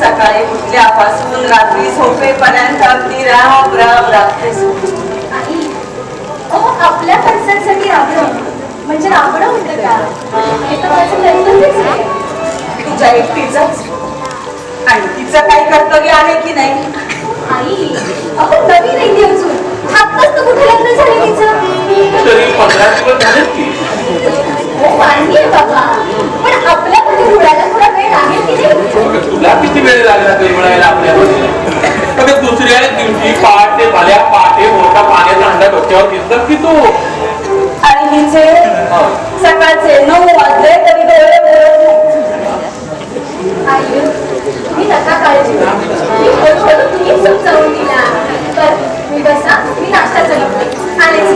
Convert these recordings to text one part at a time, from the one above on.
सकाळी उठल्यापासून रात्री झोपेपर्यंत अगदी राब राब राबतेस. आपल्या माणसांसाठी राबणं म्हणजे राबणं होतं का? हे तर माझं कर्तव्यच आहे. तुझ्या एकटीचंच आणि तिचं काही कर्तव्य आहे की नाही? आई अहो नवीन आहे ती अजून. आत्ताच तर कुठे लग्न झाले तिचं? तरी 15 दिवस झाले की. हो मान्य आहे बाबा, पण आपल्यामध्ये रुळायला थोडा वेळ लागेल की नाही? तुला किती वेळ लागला तरी मिळायला आपल्यामध्ये? दुसऱ्या दिवशी पहाटे भल्या पहाटे मोठा पाण्याचा अंडा डोक्यावर दिसतात की तू. आणि हिचे सकाळचे 9 वाजले तरी डोळे आई मी नका काळजी करू. मी हळूहळू तुम्ही समजावून दिला. तर मी बसा, मी नाश्ता बनवते. आलेच.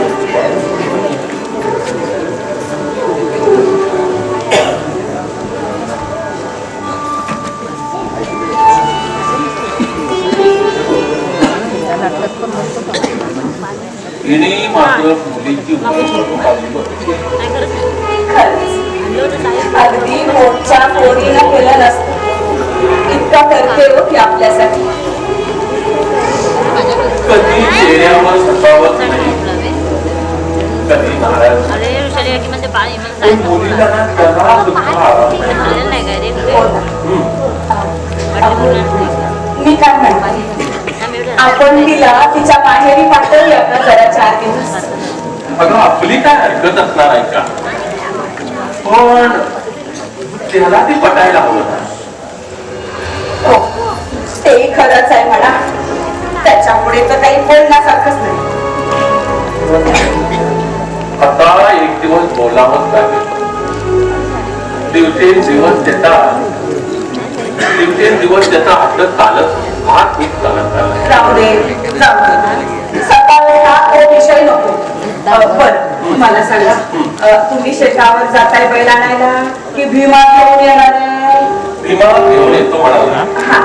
हिने मात्र मुलींची अगदी मोठच्या पोरीनं केलं नसतं. इतका करते हो की आपल्यासाठी. कधी चेहऱ्यावर सतावत नाही, कधी नाराज. मी काय म्हणते, आपण तिला तिच्या माहेरी पाठवूया का जरा 4 दिवस? अगं आपली काय हरकत असणार आहे का, पण त्याला ती पटायला हवं ना. हो, ते खरंच आहे म्हणा. त्याच्या पुढे तर काही बोलण्यासारखंच नाही. आता एक दिवस बोलावंच लागेल. दिवसेंदिवस त्याचा हात चालत हात खूप चालत चालत. जाऊ दे, सकाळी हा तो विषय नको. बरं मला सांगा, तुम्ही शेतावर जाताय बैल आणायला की भीमा घेऊन येणार आहे? भीमा घेऊन येतो म्हणाला. हा,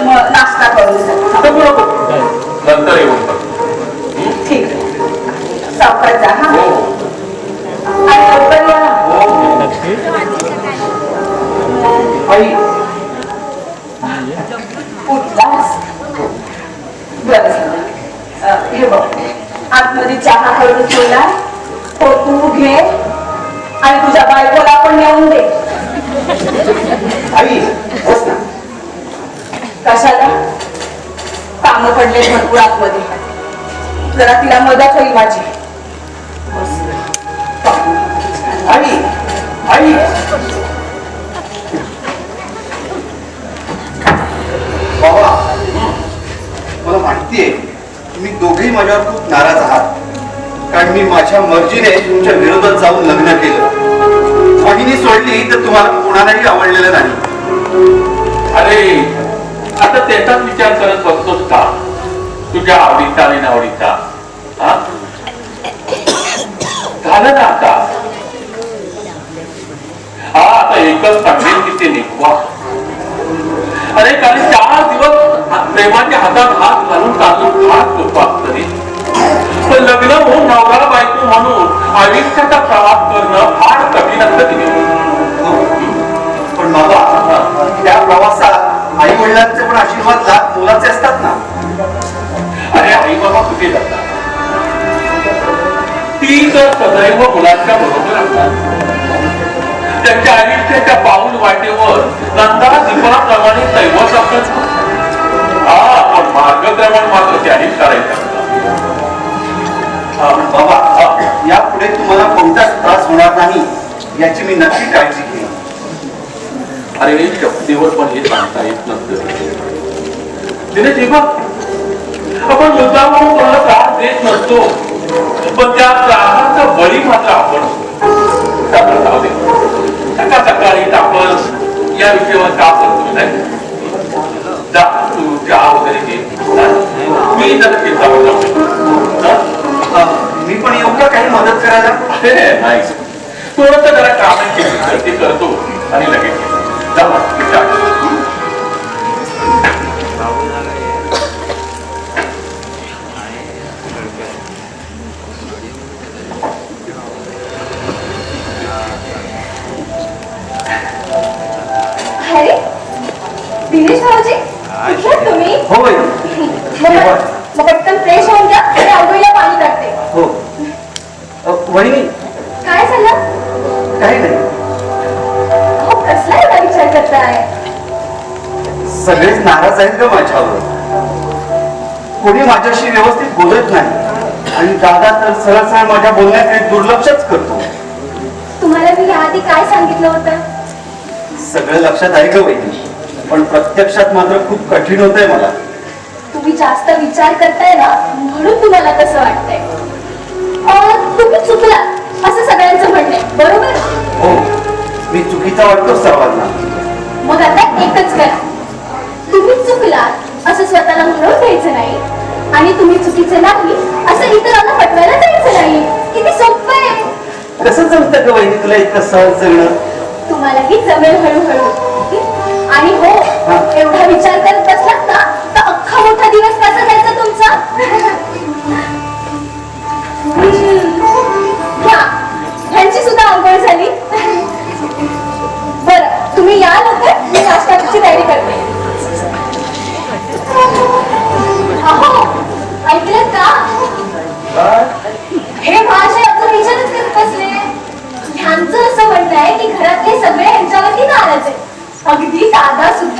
मग नाश्ता करून जा. बरोबर, नंतर येऊन बघ. ठीक आहे, सावकाश जा. हा, हो आणि लवकर या. आई उठलास? बरं झालं. हे बघ, आतमध्ये चहा करून ठेवला, तो तू घे आणि तुझ्या बायकोला पण नेऊन दे. आई बस ना. कशाला? कामं पडले भरपूर आतमध्ये, जरा तिला मदत होईल माझी. आई आई बाबा, मला माहितीये तुम्ही दोघेही माझ्यावर खूप नाराज आहात, कारण मी माझ्या मर्जीने तुमच्या विरोधात जाऊन लग्न केलं. वाहिनी सोडली तर तुम्हाला कोणालाही आवडलेलं नाही. अरे आता त्याचाच विचार करत बसतोस का, तुझ्या आवडीचा आणि नावडीचा? झालं ना आता. हा, आता एकच सांगेल की ते निघवा. अरे कारण 4 दिवस प्रेमाच्या हातात हात घालून चालून फार सोपं असतं रे. पण लग्न होऊन नवरा बायको म्हणून आयुष्याचा प्रवास करणं फार कठीण असतं तिने. पण बाबा, त्या प्रवासात आई वडिलांचे पण आशीर्वाद लाख मुलाचे असतात ना. अरे आई बाबा कुठे जातात? ती तर सदैव मुलांच्या बरोबर असतात. त्यांच्या आयुष्याच्या पाऊल वाटेवर नंदा दीपाप्रमाणे दैवत असतात. हा, पण मार्गक्रमण मात्र त्यानेच करायचं. बाबा, यापुढे तुम्हाला कोणताच त्रास होणार नाही याची मी नक्की काळजी घेईन. अरे शक्तीवर पण हे सांगता येत नसतं. तिने जेव्हा आपण मुद्दाम म्हणून कोणाला त्रास देत नसतो, पण त्या त्रासाचा बळी मात्र आपण जाऊ दे. सकाळ सकाळी आपण या विषयावर का करतो नाही. जा, तू चहा वगैरे घे, मी जरा शेतावर जाऊ. मी पण येऊ का काही मदत करायला? अरे नाही, थोडस जरा कामाची ते करतो आणि लगेच जा. अरे दिनेश भाऊजी, कुठे तुम्ही? होय. मग पटकन फ्रेश होऊन घ्या आणि आंघोळीला पाणी टाकते. हो. वहिनी, काय झालं? काही नाही. हो, कसला एवढा विचार करताय? सगळेच नाराज आहेत का माझ्यावर? कोणी माझ्याशी व्यवस्थित बोलत नाही आणि दादा तर सरळ सरळ माझ्या बोलण्याकडे दुर्लक्षच करतो. तुम्हाला मी याआधी काय सांगितलं होतं? सगळं लक्षात आहे का वहिनी, पण प्रत्यक्षात मात्र खूप कठीण होतंय मला. तुम्ही जास्त विचार करताय ना, म्हणून तुम्हाला तसं वाटतंय. तुम्ही चुकला असं सगळ्यांचं म्हणणं आहे, बरोबर? हो, मी चुकीचा वाटतो सर्वांना. मग आता एकच करा, तुम्ही चुकलात असं स्वतःला म्हणून घ्यायचं नाही आणि तुम्ही चुकीचे नाही असं इतरांना पटवायला जायचं नाही. किती सोपं आहे. कसं जमतं का वहिनी तुला इतकं सहज जगणं? तुम्हालाही जमेल हळूहळू. आणि हो, एवढा विचार करत बसलात ना तर अख्खा मोठा दिवस कसा जायचा तुमचा? ह्यांची सुद्धा आंघोळ झाली. बरं, तुम्ही या लवकर, मी नाश्त्याची तयारी करते. अहो, ऐकलं का? हे माझे अजून विचारच करत बसले. ह्यांचं असं म्हणणं आहे की घरातले सगळे ह्यांच्यावरती नाराज आहेत. अगदी दादा सुद्धा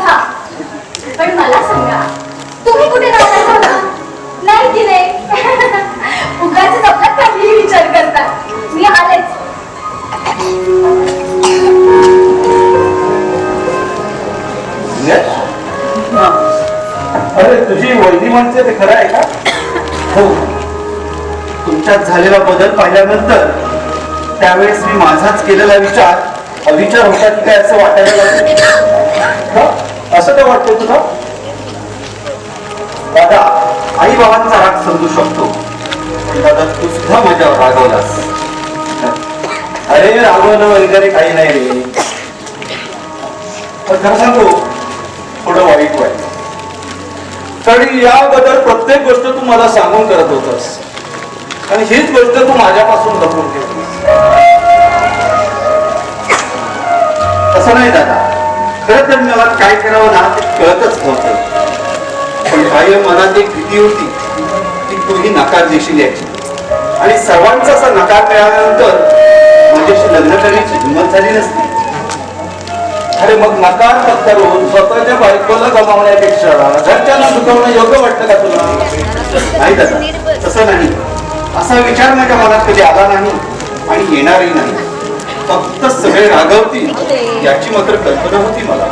तुझी वैदी म्हणते ते खरं आहे का? हो, तुमच्यात झालेला बदल पाहिल्यानंतर त्यावेळेस मी माझाच केलेला विचार अविचार होता की काय असं वाटायला लागलं. का? असं काय वाटतं तुला? दादा, आई बाबांचा राग समजू शकतो, पण दादा तू सुद्धा माझ्यावर रागवलास. अरे रागवणं वगैरे काही नाही रे, पण खरं सांगू थोडं वाईट वाटलं. कारण याबद्दल प्रत्येक गोष्ट तू मला सांगून करत होतास आणि हीच गोष्ट तू माझ्यापासून लपवून ठेवलीस. तसं नाही दादा, खरं तर मला काय करावं ना ते कळतच नव्हतं. पण बाह्य मनात एक भीती होती की तूही नकार देशील याची, आणि सर्वांचा असा नकार मिळाल्यानंतर माझ्याशी लग्न करण्याची हिंमत झाली नसती. अरे मग नकार पत्करून स्वतःच्या बायकोला गमावण्यापेक्षा घरच्यांना दुखवणं योग्य वाटतं का तुला? नाही दादा, तसं नाही. असा विचार माझ्या मनात कधी आला नाही आणि येणारही नाही. फक्त सगळे रागवतील याची मात्र कल्पना होती मला.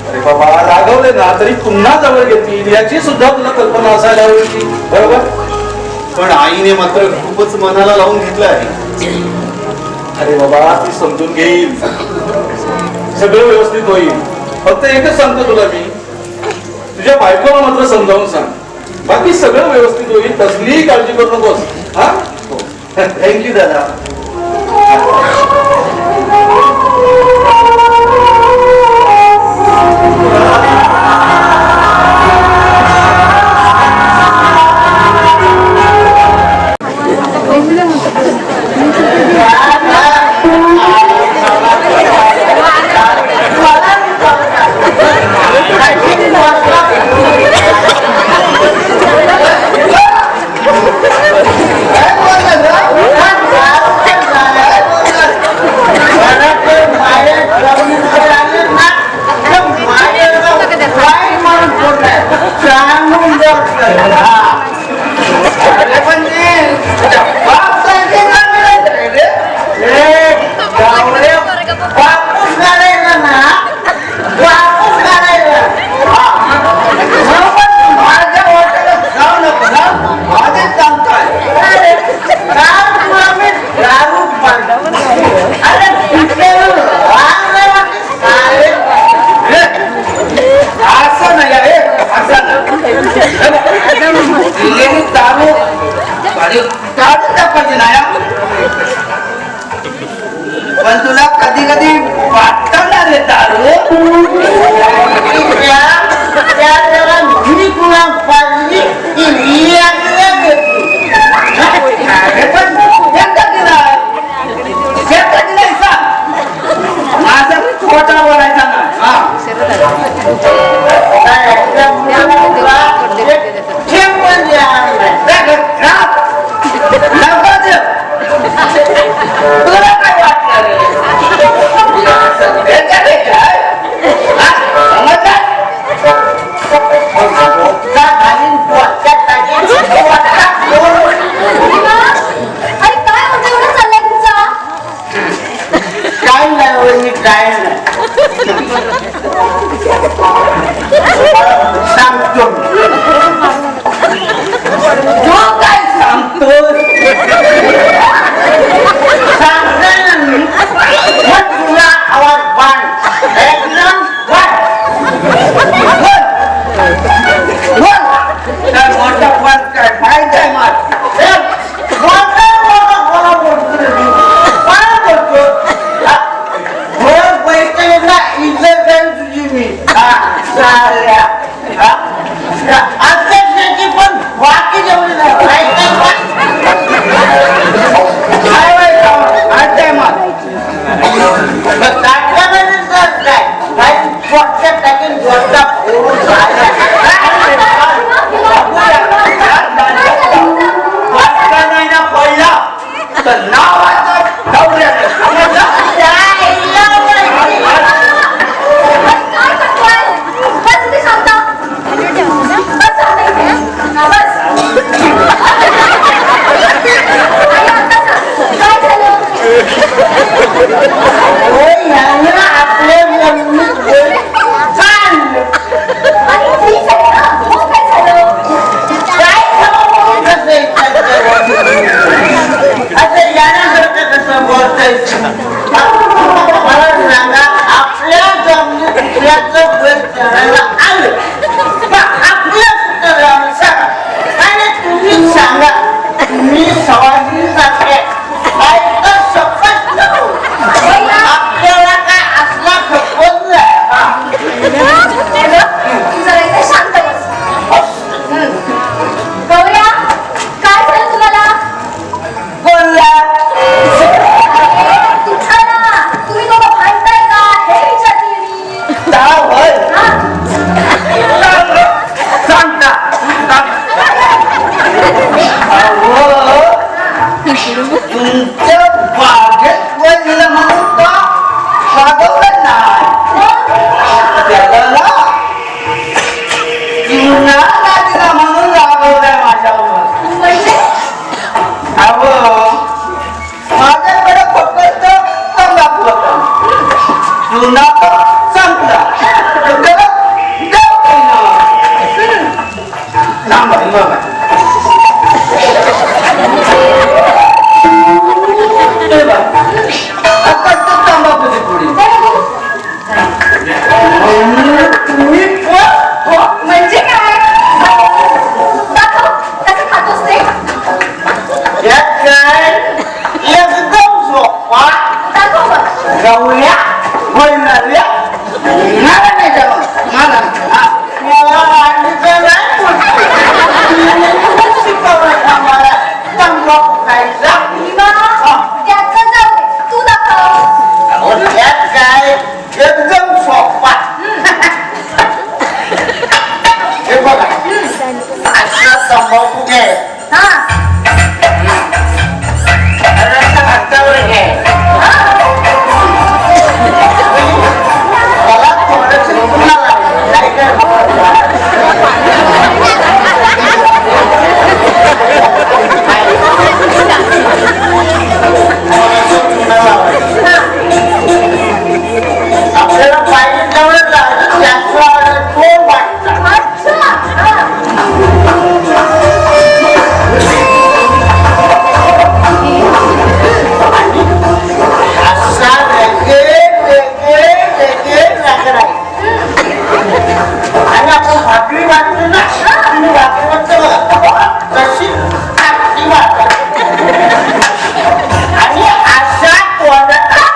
अरे बाबा, रागवले ना तरी पुन्हा जवळ घेतील याची सुद्धा तुला कल्पना असायला हवी होती, बरोबर? पण आईने मात्र खूपच मनाला लावून घेतलं आहे. अरे बाबा, ती समजून घेईल, सगळं व्यवस्थित होईल. फक्त एकच सांगतो तुला मी, तुझ्या बायकोला मात्र समजावून सांग, बाकी सगळं व्यवस्थित होईल, कसलीही काळजी करू नकोस. हा, थँक्यू दादा. पण तुला कधी कधी वाटतं ना रे दारू मी तुला पाहिली माझा खोटा बोलायचा ना. तुला काय वाटलं काय नाही काय नाही सांगतो तू काय सांगतो तुला आवाज बांध एकदम काय मोठा पण काय फायदा आहे तुझी मी अध्यक्षाची पण बाकी जेवढी पडला तर नावाचा आपले जुना संपला तंबाखूची पुडी तुम्ही म्हणजे काय दाखव कसं खातोस ते एकदम सोपा दाखव बघ गवळ्या होणाऱ्या नारायणाच्या मला तंबाखू खायचा त्याचं जाऊ दे तू दाखव त्यात काय एकदम सोपा हे बघा असा तंबाखू घे हा रस्ता हातावर घे मला थोडंसं पुन्हा आपल्याला पाहिजे तेवढं जास्त कोण वाटतं अच्छा हा असा आणि आपण भाकरी वाटतो ना तुम्ही भाकरी वाटतो बघा तशी भाकरी वाटत आणि असा टाक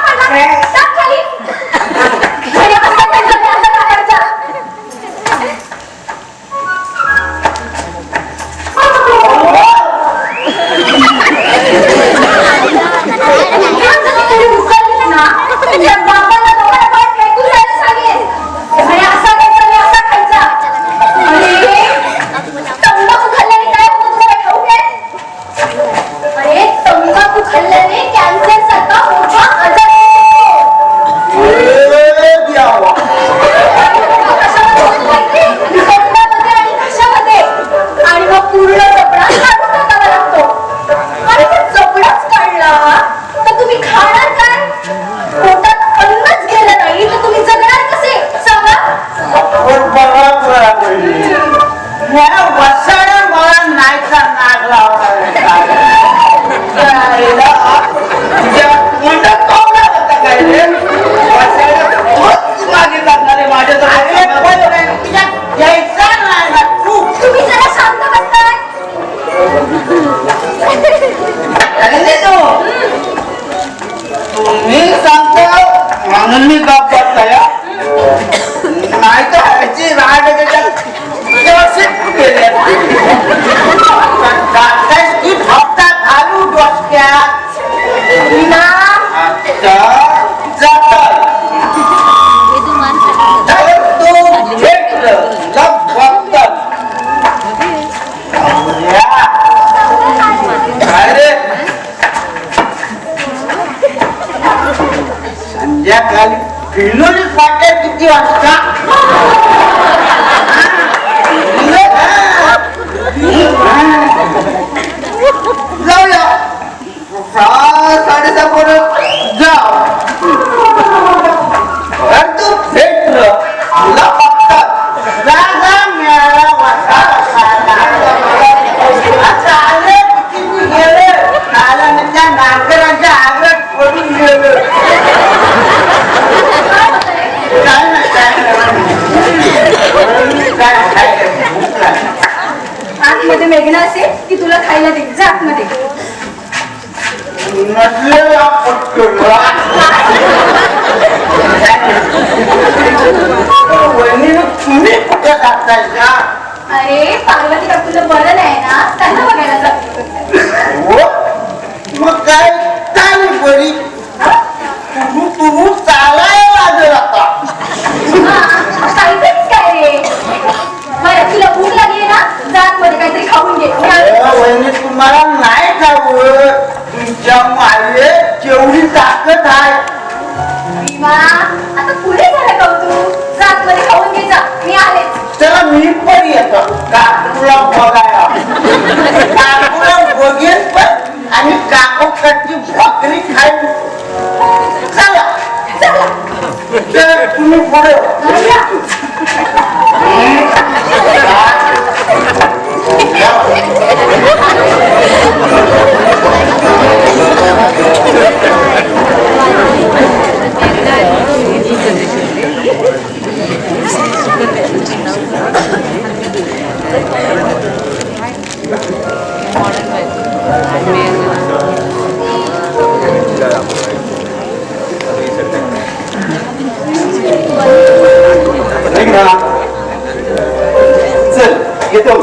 खाली घरी असं करायचं नाही, असं करायचं. घरी उचललीस ना तुझ्या बापाला डोळ्यात पाय फेकून द्यायला सांगेन. घरी असा खायचा आणि असा खायचा. अरे तंबाखू खाल्ल्याने काय होतं तुम्हाला ठाऊक आहे? अरे तंबाखू खाल्ल्याने कॅन्सर सारखा मोठा आजार होतो. द्यावा कशामध्ये होतो माहिती? तोंडामध्ये आणि घशामध्ये. आणि मग पूर्ण जबडा काढून टाकावा लागतो. आणि जर जबडाच काढला तर तुम्ही खाणार काय? पोटात अन्नच गेलं नाही तर तुम्ही जगणार कसे सांगा? पण बघा या वसाड्या मला नाहीचा नाग लावला घ्यायचा नाही ना तू तुम्ही जरा शांत बसताय. तुम्ही सांगतो म्हणून मी गप बसलाय नाही तर ह्याची राग व्यवस्थित केली हप्ता घालू डोसक्यात जातात तू भेटलं लग बघतात काय रे संध्याकाळी फिरलोली फाट्या किती वाजता जाऊया 6:30 पर्यंत जाऊ तू भेटलं तुला बघतात जागा मिळाला आता आले किती गेले आला त्या नागराच्या आगत पडून गेलं काय आतमध्ये मेघना असेल की तुला खायला दे. जा आतमध्ये. नसलेला पटकन तुम्ही कुठे जाताय का अरे पार्वती काकूला बरं नाही ना त्यांना बघायला जातो. हो मग काय चालू बरी तू चालायला लागेल आता काहीतरीच काय रे. बरं तुला भूक लागली ना जात मध्ये काहीतरी खाऊन घे. वहिनी तुम्हाला नाही खाऊ तुमच्या मागे जेवढी ताकद आहे आता पुढे झालं कौतुक. जात मध्ये खाऊन घे जा. मी आलेच. चला मी पण येतो काकूला बघायला काकूला बघेन पण आणि काकूकडची भाकरी खाईन चला चला. तुम्ही पुढे चल येतो.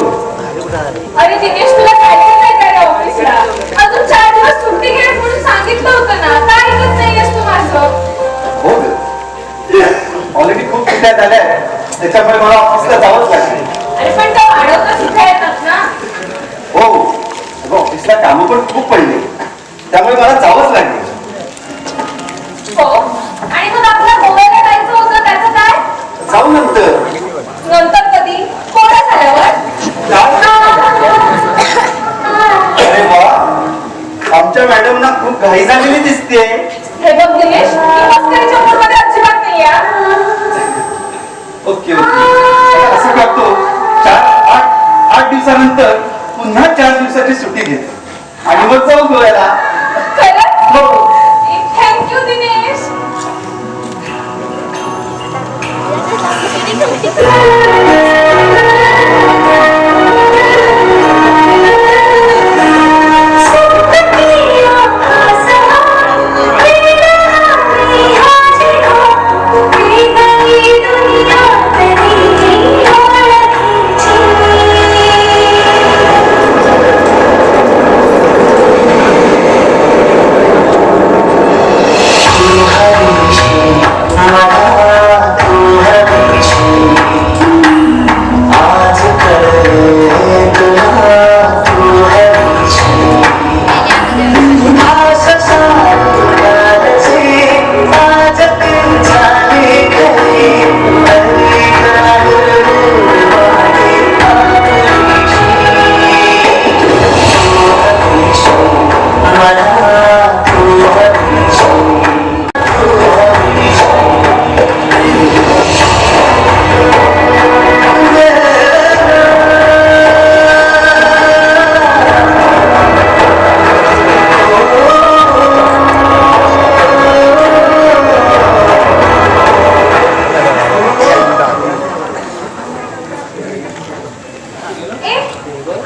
अरे दिनेश तुला जायचं नाही काय ऑफिसला? अजून 4 दिवस सुट्टी घे म्हणून सांगितलं होतं ना. काय ऐकत नाहीयेस तू माझं? हो ऑलरेडी खूप सुट्ट्या झाल्या त्याच्यामुळे मला ऑफिसला जावंच लागेल. अरे पण तो वाढवता सुद्धा येतात ना. हो अगं ऑफिसला कामं पण खूप पडले त्यामुळे मला जावंच लागेल. हो आणि मग आपल्याला गोव्याला जायचं होतं त्याचं काय? जाऊ नंतर. नंतर कधी? कोणा झाल्यावर? अरे वा आमच्या मॅडमना खूप घाई झालेली दिसते. हे बघ दिनेश ही मस्करीच्या मूडमध्ये अजिबात नाही आहे. ओके ओके असं करतो 8 दिवसानंतर पुन्हा 4 दिवसाची सुट्टी घेतो आणि मग जाऊ गोव्याला. खरंच? हो थँक्यू दिनेश.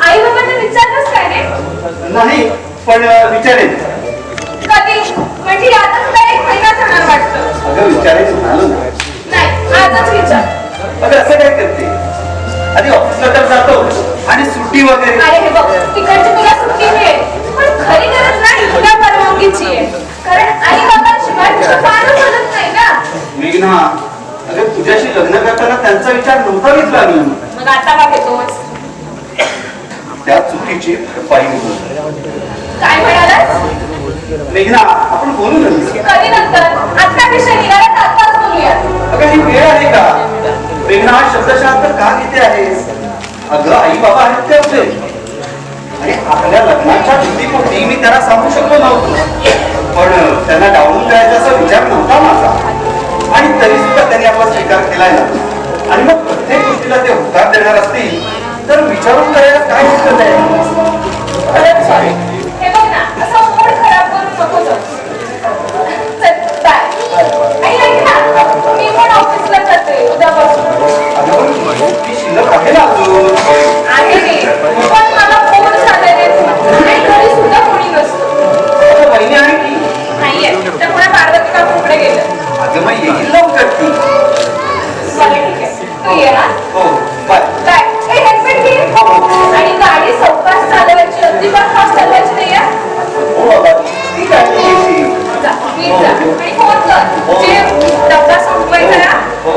आई बाबांना विचारलंस काय रे? नाही पण विचारेन. कधी? म्हणजे आता सुद्धा 1 महिना जाणार वाटतं. अगं विचारायचं झालं ना. नाही आजच विचार. अगं असं काय करते आधी ऑफिसला तर जातो आणि सुट्टी वगैरे. अरे हे बघ तिकडची तुला सुट्टी मिळेल पण खरी गरज नाही तुला परवानगीची आहे. कारण आई बाबांशिवाय तुझं पारच हलत नाही ना. मेघना अगं तुझ्याशी लग्न करताना त्यांचा विचार नव्हता घेतला मी. मग आता का घेतोस? त्या चुकीची भरपाई म्हणून. काय म्हणालास? मेघना आपण बोलू नंतर. कधी नंतर? आता विषय निघाला तर आताच बोलूया. अगं ही वेळ आहे का? मेघना हा शब्दशास्त्र का घेते आहेस? अगं आई बाबा आहेत ते होते आणि आपल्या लग्नाच्या भीतीपोटी मी त्याला सांगू शकलो नव्हतो पण त्यांना डावलून करायचा असा विचार नव्हता माझा आणि तरी सुद्धा त्यांनी आपला स्वीकार केलाय ना. आणि मग प्रत्येक गोष्टीला ते होकार देणार असतील तर विचारून करायला काय हरकत आहे? खरंच sorry. हे बघ ना असा मूड खराब करू नको जाऊ. चल बाय. आई ऐक ना मी पण ऑफिसला जाते उद्यापासून. अगं पण ती शिल्लक आहे ना अजून. आहे रे पण मला फोन झाले रे आणि घरी सुद्धा कोणी नसतं. अगं बहिणी आहे की? नाहीये त्या पुढे पार्वती काकूकडे गेलं. अगं मग येईल लवकर ती. चल ठीक आहे तू ये ना. हो बाय. बाय. हे हेल्मेट घे आणि गाडी सावकाश चालवायची अजिबात फास्ट चालवायची नाही आहे. हो बाबा ती काळजी घ्यायची. जा नीट जा आणि फोन कर. जे डब्बा संपवायचा ना. हो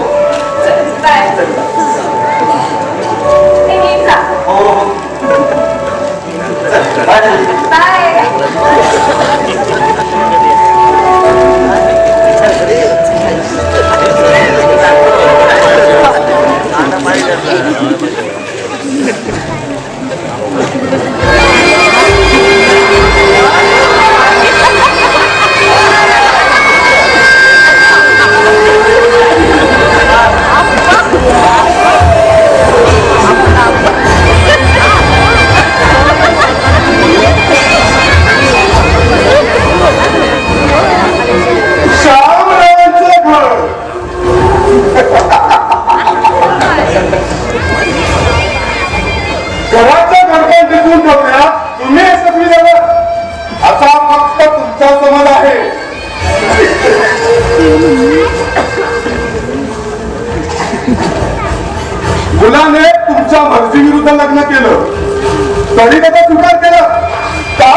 घराच्या गणपण टिकून ठेवल्या तुम्ही यशस्वी झाला असा फक्त तुमचा समज आहे. मुलाने तुमच्या मर्जी विरुद्ध लग्न केलं तरी त्याचा स्वीकार केला का?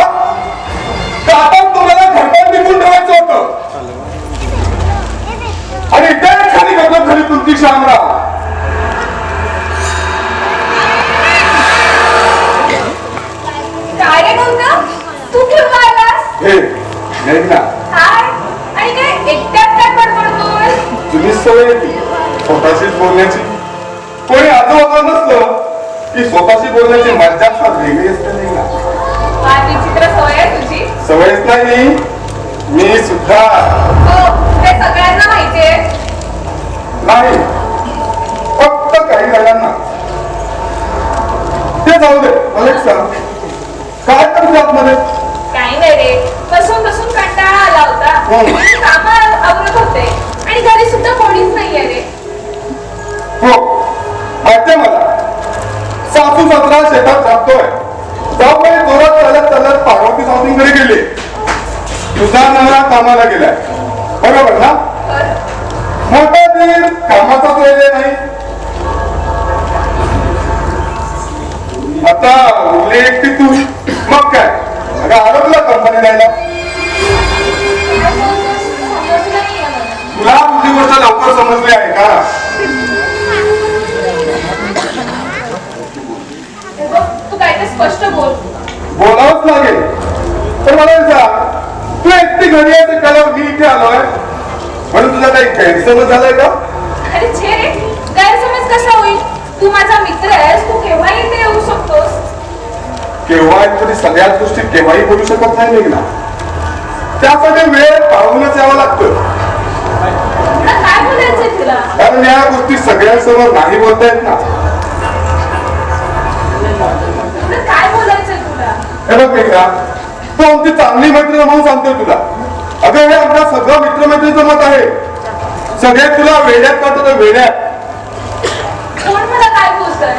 आपण तुम्हाला घरपण टिकून ठेवायचं होतं आणि इथे खाली गप्प खाली तुमची शामरा. काय रे बोलतो तू केव्हा आलास? हे नाही ना काय आणि काय एकट्यात काय बडबडतोय? तुम्ही सवय येते स्वतःशीच बोलण्याची. कोणी आजूबाजूला नसलं की स्वतःशी बोलण्याची मज्जा फार वेगळी असते नाही ना. फार विचित्र सवय आहे तुझी. सवयच नाही मी सुद्धा हो ते सगळ्यांना माहितीये. नाही फक्त काही जणांना. ते जाऊ दे मला एक सांग काय करते आतमध्ये? काही नाही रे बसून बसून कंटाळा आला होता. काम आवरत होते आणि घरी सुद्धा कोणीच नाहीये रे. हो माहितीये मला सासू सासरा शेतात राबतोय. जाऊ काही जोरात चालत चालत पार्वती सासूंकडे गेले. तुझा नवरा कामाला गेलाय बरोबर ना? मोठा दिन कामाचाच वेळ नाही. आता उरली एकटी तू मग काय अगं आलो तुला कंपनी द्यायला. समजलं नाहीये मला. तुला तुझी गोष्ट लवकर समजली आहे का? तू काय ते स्पष्ट बोल. बोलावंच लागेल. पण मला सांग तू एकटी घरी आहे त्याला मी इथे आलोय म्हणून तुझा काही गैरसमज झालाय का? अरे छे रे गैरसमज कसा होईल? तू माझा मित्र आहेस. तू केव्हाही इथे येऊ शकतोस. केव्हा तरी सगळ्याच गोष्टी केव्हाही बोलू शकत नाही ना. त्यासाठी वेळ पाहूनच यावं लागतं. तुला काय बोलायचंय तुला? कारण या गोष्टी सगळ्यांसमोर नाही बोलता येत ना. तुला काय बोलायचंय तुला? हे बघ मित्रा तू आमची चांगली मैत्रीण म्हणून सांगतोय तुला. अगं हे आमच्या सगळं मित्रमैत्रीचं मत आहे. सगळे तुला वेड्यात काढतो वेड्यात. कोण मला काय बोलतोय?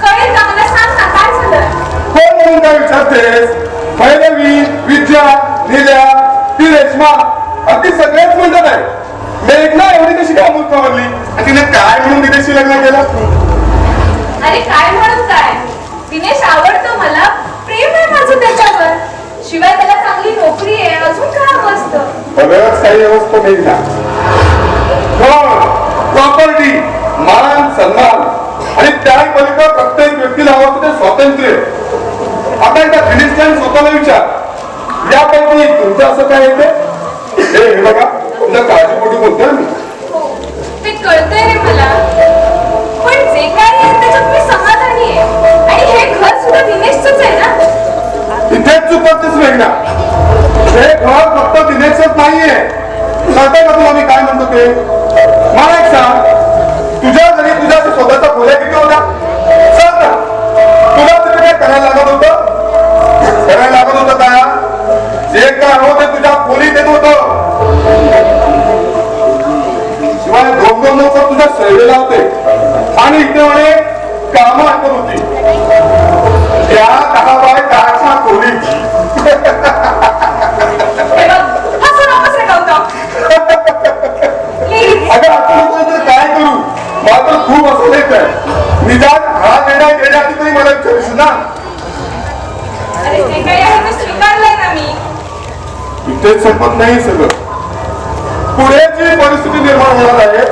कळेल का मला? सांग ना काय झालं? कोण म्हणून काय विचारतेस? भैरवी विद्या नील्या ती रेश्मा अगदी सगळेच म्हणतात आहे. मेघना एवढी कशी काय मूर्ख बनली आणि तिने काय म्हणून विदेशी लग्न केलं? अरे काय म्हणून काय? दिनेश आवडतो मला. प्रेम आहे माझं त्याच्यावर. शिवाय त्याला चांगली नोकरी आहे. अजून काय हवं असतं? बरंच काही व्यवस्था मेघना. प्रॉपर्टी मान सन्मान आणि त्या पलीकडे प्रत्येक व्यक्तीला हवं असतं ते स्वातंत्र्य. आता एकदा दिनेशने स्वतःला विचार यापैकी तुमचं असं काय येते? हे बघा तुमच्या काळजीपोटी बोलतोय मी. हो ते कळतंय रे मला. पण जे काही आहे त्याच्यात मी समाधानी आहे. आणि हे घर सुद्धा दिनेशचंच आहे ना. इथेच चुकतच मेघना. हे घर फक्त दिनेशच नाहीये. कळतंय का तुला मी काय म्हणतो ते? मला एक सांग तुझ्या घरी तुझ्या स्वतःच्या खोल्या किती होत्या? सांग ना. तुला तरी काय करायला लागत होतं? करायला लागत होतं का? जे काय होते तुझ्या खोलीत येत होतं. शिवाय दोन लोक तुझ्या सैवेला होते आणि इथे म्हणे कामं ऐकत होती. त्या 10 बाय 10च्या खोलीत हे बघ, हसू नकोस रे गौतम. Please. अगं आपण काय करू? मला तर खूप असं येत आहे. निदान हा देण्याची तरी मला विचारशील ना. अरे जे काही आहे ते स्वीकारलंय ना मी. इथेच संपत नाही सगळं. पुढे जी परिस्थिती निर्माण होणार आहे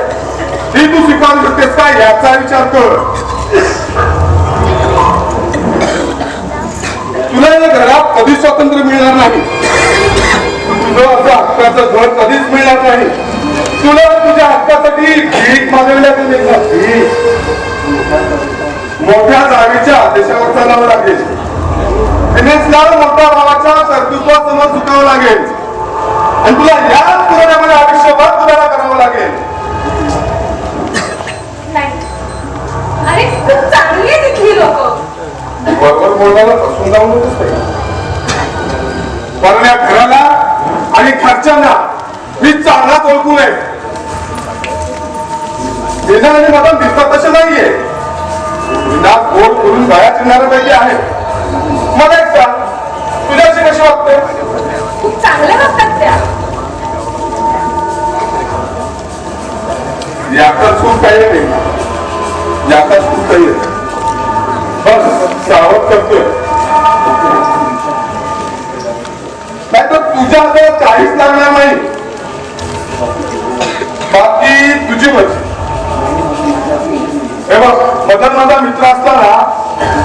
ती तू स्वीकारू शकतेस का याचा विचार कर. तुला या घरात कधीच स्वातंत्र्य मिळणार नाही. तुझं असं हक्काचं घर कधीच मिळणार नाही. तुला तुझ्या हक्कासाठी भीक मागावी लागेल. मोठ्या जागेच्या आदेशावर चालावं लागेल. दिनेशला मोठ्या भावाच्या कर्तृत्वासमोर झुकावं लागेल आणि तुला याच पुरवण्यामध्ये आयुष्यभर तुला करावं लागेल. नाही. अरे खूप चांगली आहे तिथली लोक. बरोबर बोलण्याला फसून जाऊ नकोस पाहिजे. कारण या घराला आणि घरच्यांना मी चांगलाच ओळखून आहे. देणं आणि मदन दिसतात तसे नाहीये. नाक गोड करून गळ्यात येणाऱ्यापैकी आहे. मला एक सांग, तुझ्याशी कशी वागते? खूप चांगले वागतात त्या. याचा चूक काही नाही, याचा चूक काही नाही. बस सावध करतोय, नाही तर तुझ्या हाताला काहीच लागणार नाही. बाकी तुझी मर्जी. हे बघ, मदन माझा मित्र असताना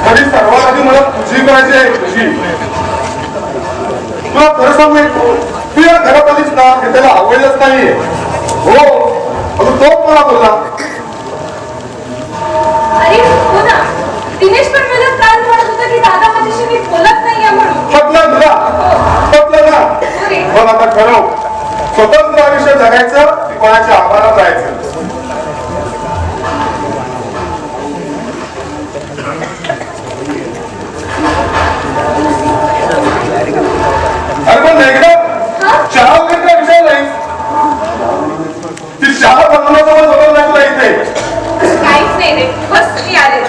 तरी सर्वात आधी मला तुझी करायची आहे, तुझी. तुला खरं सांगू, तू या घरात आलीस ना हे त्याला आवडलंच नाहीये. हो, अगं तो मला बोलला. अरे हो ना, दिनेश पण मला काल म्हणत होता की दादा माझ्याशी नीट बोलत नाहीये म्हणून. पटलं तुला? पटलं ना? पण आता ठरव, स्वतंत्र आयुष्य जगायचं की कोणाच्या आभारात राहायचं. अरे पण एकदा चहा वगैरे विषय नाही, ती चहा बनवण्याचं स्वतः नाही तुला इथे. काहीच नाही रे, बस मी आले.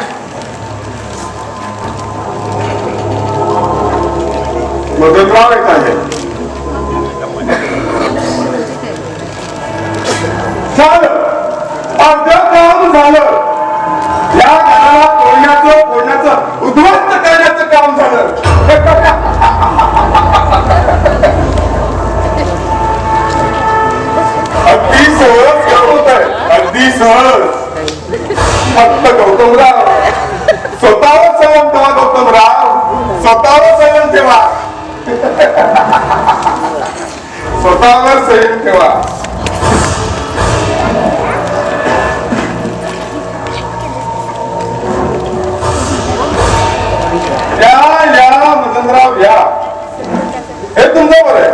मदतराव येत आहे. झालं, अर्ध्या काम झालं. या घराला फोडण्याचं उद्ध्वस्त करण्याचं काम झालं. अगदी सहज होत आहे, अगदी सहज. फक्त गौतमराव स्वतःवर संयम ठेवा. गौतमराव स्वतःवर संयम ठेवा. स्वतःवर संयम ठेवा. या मदनराव या, हे तुमचं बरं आहे.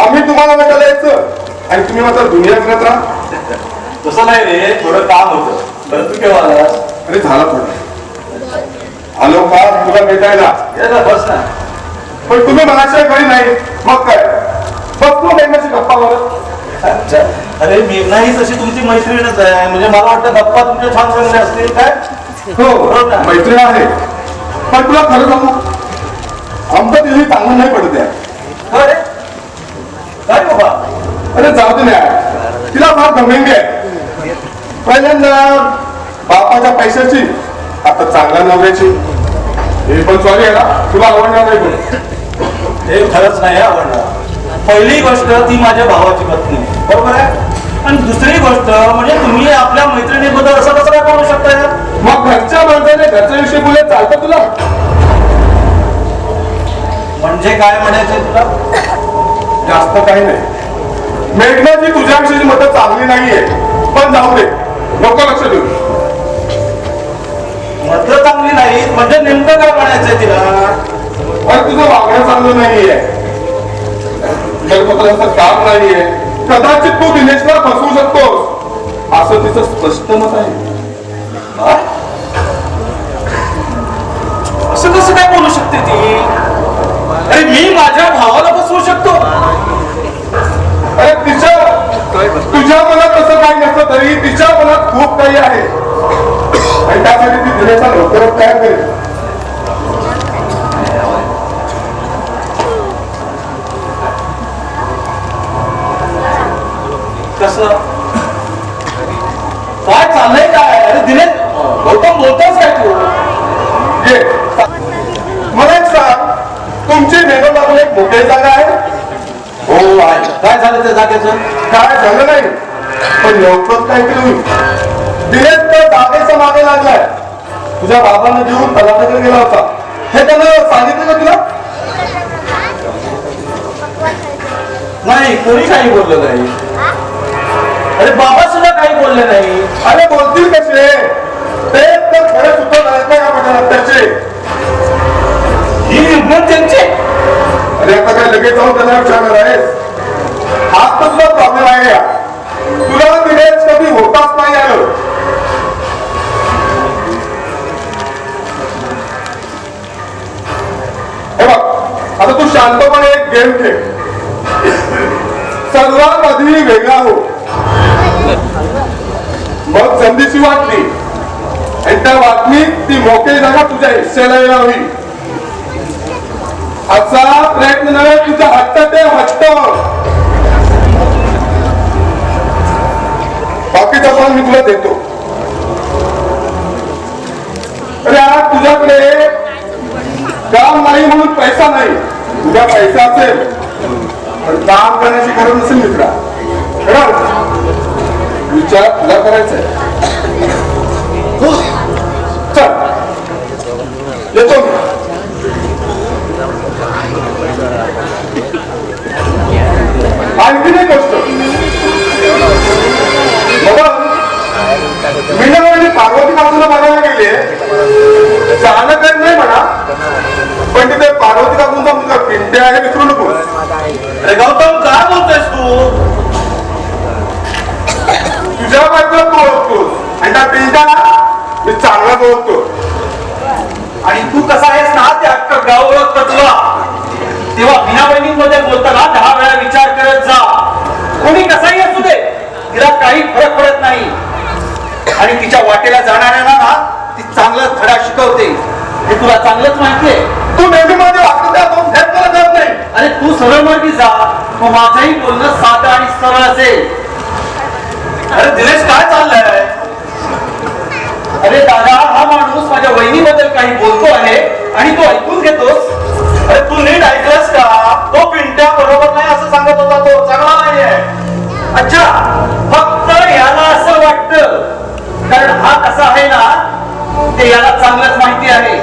आम्ही तुम्हाला भेटायला यायचं आणि तुम्ही मात्र दुनिया फिरत राहा. तसं नाही रे, थोडं काम होतं. बरं तू केव्हा आलास? अरे झाला थोडं. आलो का तुला भेटायला? ये ना, बस ना. पण तुम्ही मनाशिवाय घरी नाही, मग काय बघतो मेघनाची गप्पा मारत. अच्छा, अरे मेघना ही तशी तुमची मैत्रीणच आहे. म्हणजे मला वाटतं गप्पा तुमच्या छान चांगल्या असतील काय? हो ना. मैत्रीण आहे, पण तुला खरं सांगू, आमचं तिथे चांगलं नाही पडत आहे. अरे काय बाबा? अरे जाऊ दे ना, तिला फार घमेंडी आहे. पहिल्यांदा बापाच्या पैशाची, आता चांगल्या नवऱ्याची. हे पण सॉरी आहे ना, तुला आवडणार नाही. पण हे खरंच नाही आवडणार. पहिली गोष्ट ती माझ्या भावाची पत्नी, बरोबर आहे. आणि दुसरी गोष्ट म्हणजे तुम्ही आपल्या मैत्रिणीबद्दल असं कसं काय बोलू शकता यार? मग घरच्या माणसाने घरच्या विषयी बोलत चालतं तुला? म्हणजे काय म्हणायचंय तुला? जास्त काही नाही. मेघनाची तुझ्याविषयीची मतं चांगली नाहीये, पण जाऊ दे, नको लक्ष देऊ. मत चांगली नाही म्हणजे नेमकं काय म्हणायचंय तिला? पण तुझं वागणं चांगलं नाहीये, जगपत्राचं काम नाहीये. कदाचित तू दिनेशला फसवू शकतोस, असं तिचं स्पष्ट मत आहे. काय? असं कसं काय बोलू शकते ती? अरे मी माझ्या भावाला फसवू शकतो? अरे तुझ्या मनात तसं काही नसलं तरी तिच्या मनात खूप काही आहे आणि त्यासाठी ती दिनेशला लवकरच तयार करेल. कसं काय चाललंय काय? अरे दिनेश, गौतम बोलतोस काय तू? ये मला एक सांग, तुमची नेमबाजूला एक मोकळी जागा आहे? हो आहे. काय झालं त्या जागेचं? काय झालं नाही, पण लवकरच काहीतरी होईल. दिनेश तर जागेच्या मागे लागलाय. तुझ्या बाबांना घेऊन तलाठ्याकडे गेला होता, हे त्यानं सांगितलं का तुला? नाही, कोणी काही बोललं नाही. अरे बाबा सुद्धा काही बोलले नाही. अरे बोलतील कसे? ते तर खरं सुद्धा नाही या पटणार त्याचे. ही हिंमत त्यांची? अरे आता काय लगेच जाऊन त्यांना विचारणार आहेस? हाच तर तुझा प्रॉब्लेम आहे या. तुला दिनेश कधी होताच नाही आलं. हे बघ, आता तू शांतपणे एक गेम खेळ. सर्वात आधी वेगळा हो, मग संधीची वाटली आणि त्या बातमीत ती मोकळी जागा तुझ्या हिस्सेला यावी. आजचा प्रयत्न नव्हे, तुझा हट्ट ते हट्ट. बाकीचा पण मी तुला देतो. अरे आज तुझ्याकडे काम नाही म्हणून पैसा नाही. तुझ्या पैसा असेल पण काम करण्याची गरज नसेल मित्रा. विचार तुला करायचा आहे. चल येतो मी. आणखी एक गोष्ट, मीनाबाईने पार्वती काकूला बघायला गेले. जाणं काही नाही म्हणा, पण तिथे पार्वती काकूंचा मुलगा पिंट्या आहे, विसरू नको. अरे गौतम, काय बोलतोयस तू? तुझ्या बायकोला तू ओळखतोस आणि त्या पिंट्याला मी चांगलाच ओळखतो. आणि तू कसा आहेस ना ते अख्खं गाव ओळखतं तुला. तेव्हा मीना बहिणींमध्ये बोलताना 10 वेळा विचार करत जा. कोणी कसाही असू दे, तिला काही फरक पडत नाही. आणि तिच्या वाटेला जाणाऱ्यांना ना ती चांगला धडा शिकवते. हे तुला चांगलंच माहितीये. तू नेहमी माझ्या वाटत नाही. अरे तू सरळ मार्गी जा, मग माझंही बोलणं साधं आणि सरळ असेल. अरे दिनेश, काय चाललंय? अरे दादा, हा माणूस माझ्या वहिनीबद्दल काही बोलतो आहे आणि तू ऐकून घेतोस. अरे तू नीट ऐकलंस का? तो पिंट्या बरोबर नाही असं सांगत होता, तो चांगला नाहीये. अच्छा, फक्त याला असं वाटतं कारण हा कसा आहे ना ते याला चांगलंच माहिती आहे.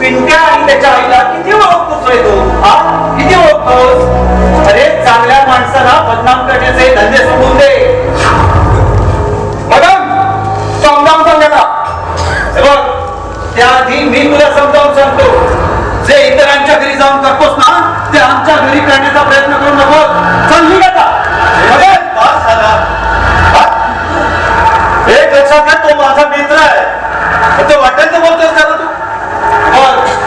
पिंट्या आणि त्याच्या आईला किती ओळखतोस रे तू? हा, किती ओळखतोस? अरे चांगल्या माणसाला बदनाम करण्याचे धंदे सोडून दे. मॅडम समजावून सांगायला. बघ, त्याआधी मी तुला समजावून सांगतो, जे इतरांच्या घरी जाऊन करतोस ना ते आमच्या घरी करण्याचा प्रयत्न करू नको. चल निघ आता. एक लक्षात घे, तो माझा मित्र आहे. ते वाटेल तर बोलतोस का तू?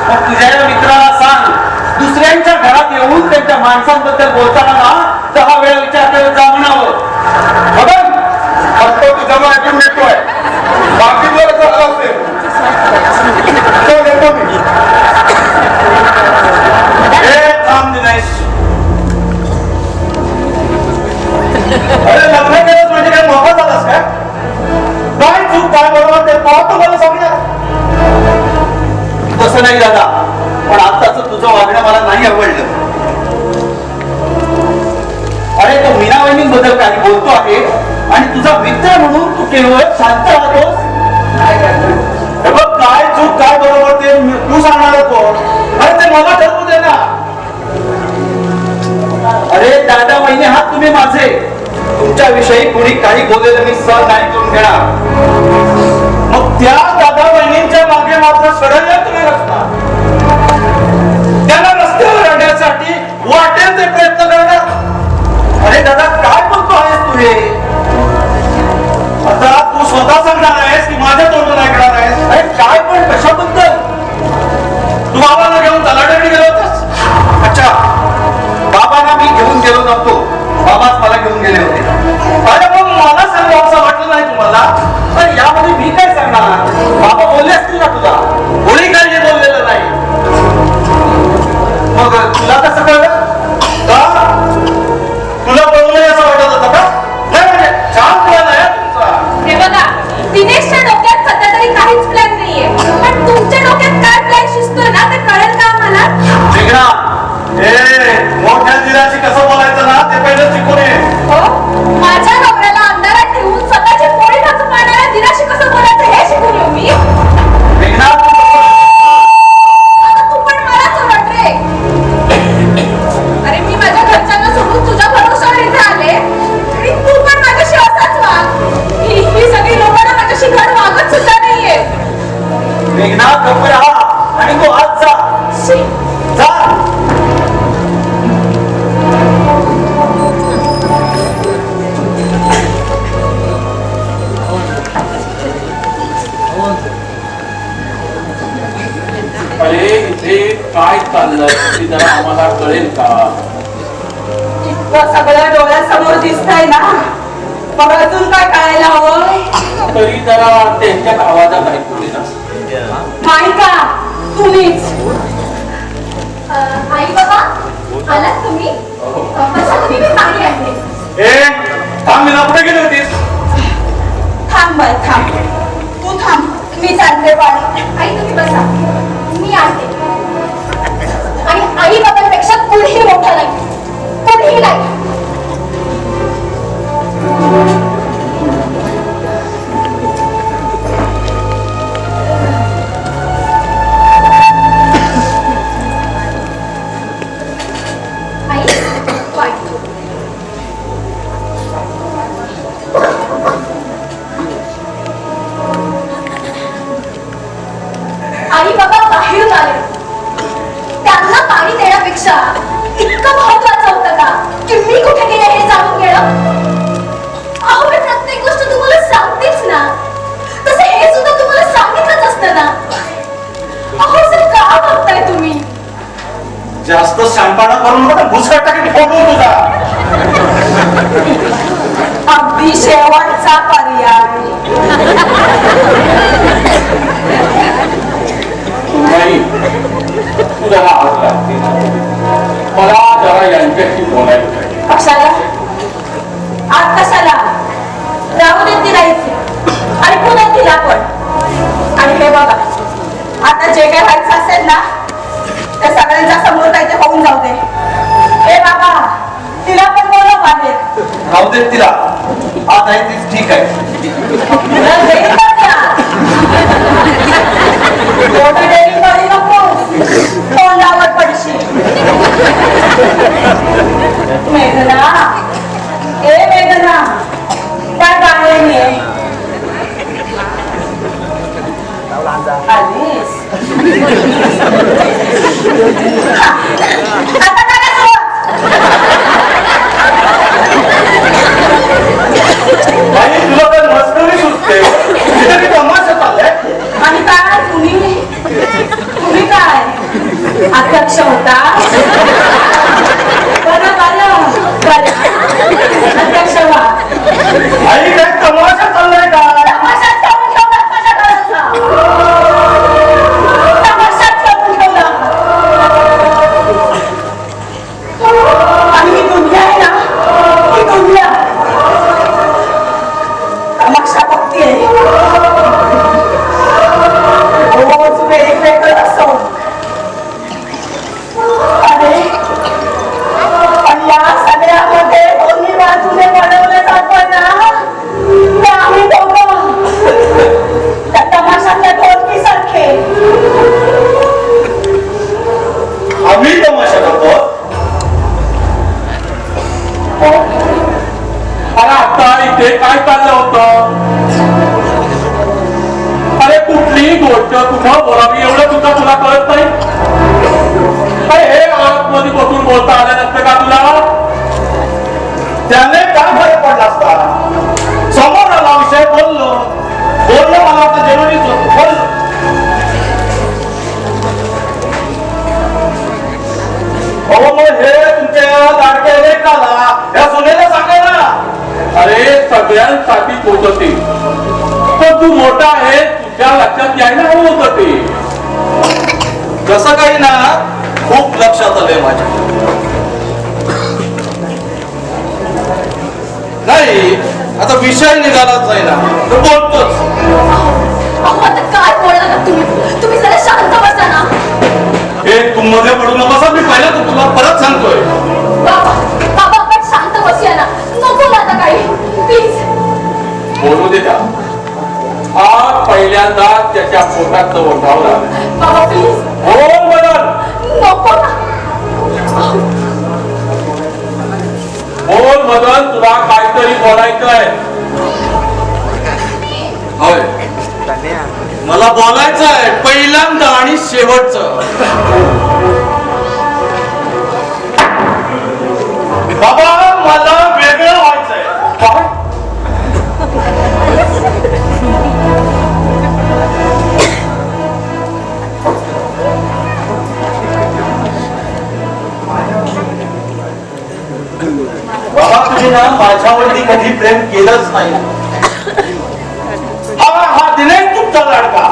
मग तुझ्या या मित्राला सांग, दुसऱ्यांच्या घरात येऊन त्यांच्या माणसांबद्दल बोलताना ना 10 वेळा विचार करत जा म्हणावं. मॅडम फक्त तुझ्या ऐकून घेतोय, बाकी जर चाललं असेल तर येतो मी. थांब दिनेश. अरे लग्न केलंच म्हणजे काय मोठा झालास काय? काय चूक काय बरोबर ते पाहतो मला सांगणार. तसं नाही दादा, पण आताच तुझं वागणं मला नाही आवडलं. अरे तो मीना बहिणींबद्दल काही बोलतो आहे आणि तुझा मित्र म्हणून तू केवळ शांत राहतोस. हे बघ, काय चूक काय बरोबर ते तू सांगणार कोण? अरे ते मला ठरवू दे ना. अरे दादा वहिनी हा तुम्ही माझे, तुमच्याविषयी कोणी काही बोललेलं मी सहन नाही करून घेणार. मग त्या दादा वहिनींच्या मागे मात्र षडयंत्र रचणार, त्यांना रस्त्यावर आणण्यासाठी वाटेल ते प्रयत्न करणार. अरे दादा, काय बोलतो आहेस तू हे? आता तू स्वतः सांगणार आहेस की माझ्या तोंडून ऐकणार आहेस? अरे काय, पण कशाबद्दल? तू बाबांना घेऊन तलाट्याकडे गेलो होतास? अच्छा, बाबांना मी घेऊन गेलो नव्हतो, बाबाच मला घेऊन गेले होते. अरे मग मला सांगावं असं वाटलं नाही तुम्हाला? पण यामध्ये मी काय सांगणार? बाबा बोलले असतील ना तुला? कोणी काही बोललेलं नाही. मग तुला कसं कळलं? का तुला बोललंय असं वाटत होतं का? नाही म्हणजे छान प्लॅन आहे तुमचा. हे बघा, दिनेशच्या डोक्यात सध्या तरी काहीच प्लॅन नाहीये, पण तुमच्या डोक्यात काय प्लॅन शिजतोय ना ते कळेल का आम्हाला? मेघना, मोठ्या दिराशी कसं बोलायचं ना ते पहिलं शिकून ये. हो, माझ्या नवऱ्याला अंधारात ठेवून स्वतःची पोळी भाजून पाहणाऱ्या दिराशी कसं बोलायचं हे शिकून येऊ मी. मेघना, आता तू पण मलाच ओरड रे. अरे मी माझ्या घरच्यांना सोडून तुझ्या भरोशावर इथे आले आणि तू पण माझ्याशी असाच वाग. ही सगळी लोक ना माझ्याशी घर वागत सुद्धा नाहीये. मेघना, गप्प राहा आणि तू आज जा. जा. अरे इथे काय चाललंय ते जरा आम्हाला कळेल का? इतकं सगळं डोळ्यासमोर दिसतंय ना, मग अजून काय कळायला हवं? तरी जरा त्यांच्याच आवाजात ऐकू दे ना. मायका तुम्हीच. आई बाबा आलात तुम्ही बसा तुम्ही मी पाणी आणते. ए थांब ना, कुठे गेली होतीस? थांब बाय थांब. तू थांब मी चालते पाणी. आई तुम्ही बसा मी आणते. आणि आई बाबांपेक्षा कुणीही मोठा नाही, कुणीही नाही. आई बाबा बाहेरून आले, त्यांना पाणी देण्यापेक्षा इतकं महत्वाचं होतं का की मी कुठे गेले हे जाणून घेणं. अहो मी प्रत्येक गोष्ट तुम्हाला सांगतेच ना, तसं हे सुद्धा तुम्हाला सांगितलंच असतं ना. अहो सर का बघताय तुम्ही? जास्त शांतपणा करून नका, भुसका टाकीत फोडू तुझा. अगदी शेवटचा पर्याय. नाही तू जरा आवाज लागते. मला जरा यांच्याशी बोलायचं आहे. कशाला आज कशाला? राहू दे तिला इथे आणि पुन्हा तिला पण. आणि हे बघा आता जे काही व्हायचं असेल ना ते सगळ्यांच्या समोर काय ते होऊन जाऊ दे. हे बाबा तिला पण बोलव बाहेर. राहू दे तिला, आता आहे तीच ठीक आहे. तुला देईल का त्या? एवढी डेअरिंग करू नको, तोंडावर पडशील. मेघना ए मेघना काय बाहेर ये. आलीस आता काय आणि तुला काय मस्करी सुचते? तिथे किती तमाशा चाललाय. आणि काय तुम्ही काय अध्यक्ष होता? बरं अध्यक्ष व्हा. आई काय तमाशा चाललाय का? तमाशाच करून ठेवलात माझ्या घराचा. तमाशाच करून ठेवला. आणि ही दुनिया आहे ना, ही दुनिया तमाशा बघतीये. रोज वेगवेगळं असो. अरे पण या सगळ्यामध्ये दोन्ही बाजूने बनवलं जातं ना ते आम्ही दोघं त्या तमाशातल्या ढोलकी सारखे. आम्ही तमाशा करतो. अरे आता इथे काय चाललं होतं? अरे कुठलीही गोष्ट कुठं बोलावी एवढं सुद्धा तुला कळत नाही. अरे हे आतमध्ये बसून बोलता आलं नसतं का तुला? त्याने काय फरक पडला असता? समोर आला विषय बोललो मला वाटतं जरुरीच होतं. बोललो हो मग हे तुमच्या लाडक्या लेकाला या सोन्याला सांगा ना. अरे सगळ्यांसाठी होत ते, पण तू मोठा आहे तुझ्या लक्षात यायला हवं होतं ते. जसं काही ना खूप लक्षात आलंय माझ्या. नाही आता विषय निघालाच नाही ना तर बोलतोच. अहो आता काय बोलणार ना तुम्ही जरा शांत बसा ना. हे तू मध्ये पडू नकोस. मी पहिला तर तुला परत सांगतोय. बाबा बाबा आपण शांत बसूया ना. नको ना आता काही प्लीज. बोलू दे त्या. आज पहिल्यांदा त्याच्या पोटात ओढावला. बाबा प्लीज बोल बदल. नको ना. बोल बदल, तुला काहीतरी बोलायचंय. होय मला बोलायचं आहे पहिल्यांदा आणि शेवटचं. बाबा मला वेगळं व्हायचंय. काय? बाबा तुम्ही ना माझ्यावरती कधी प्रेम केलंच नाही. दिनेश तुमचा लाडका,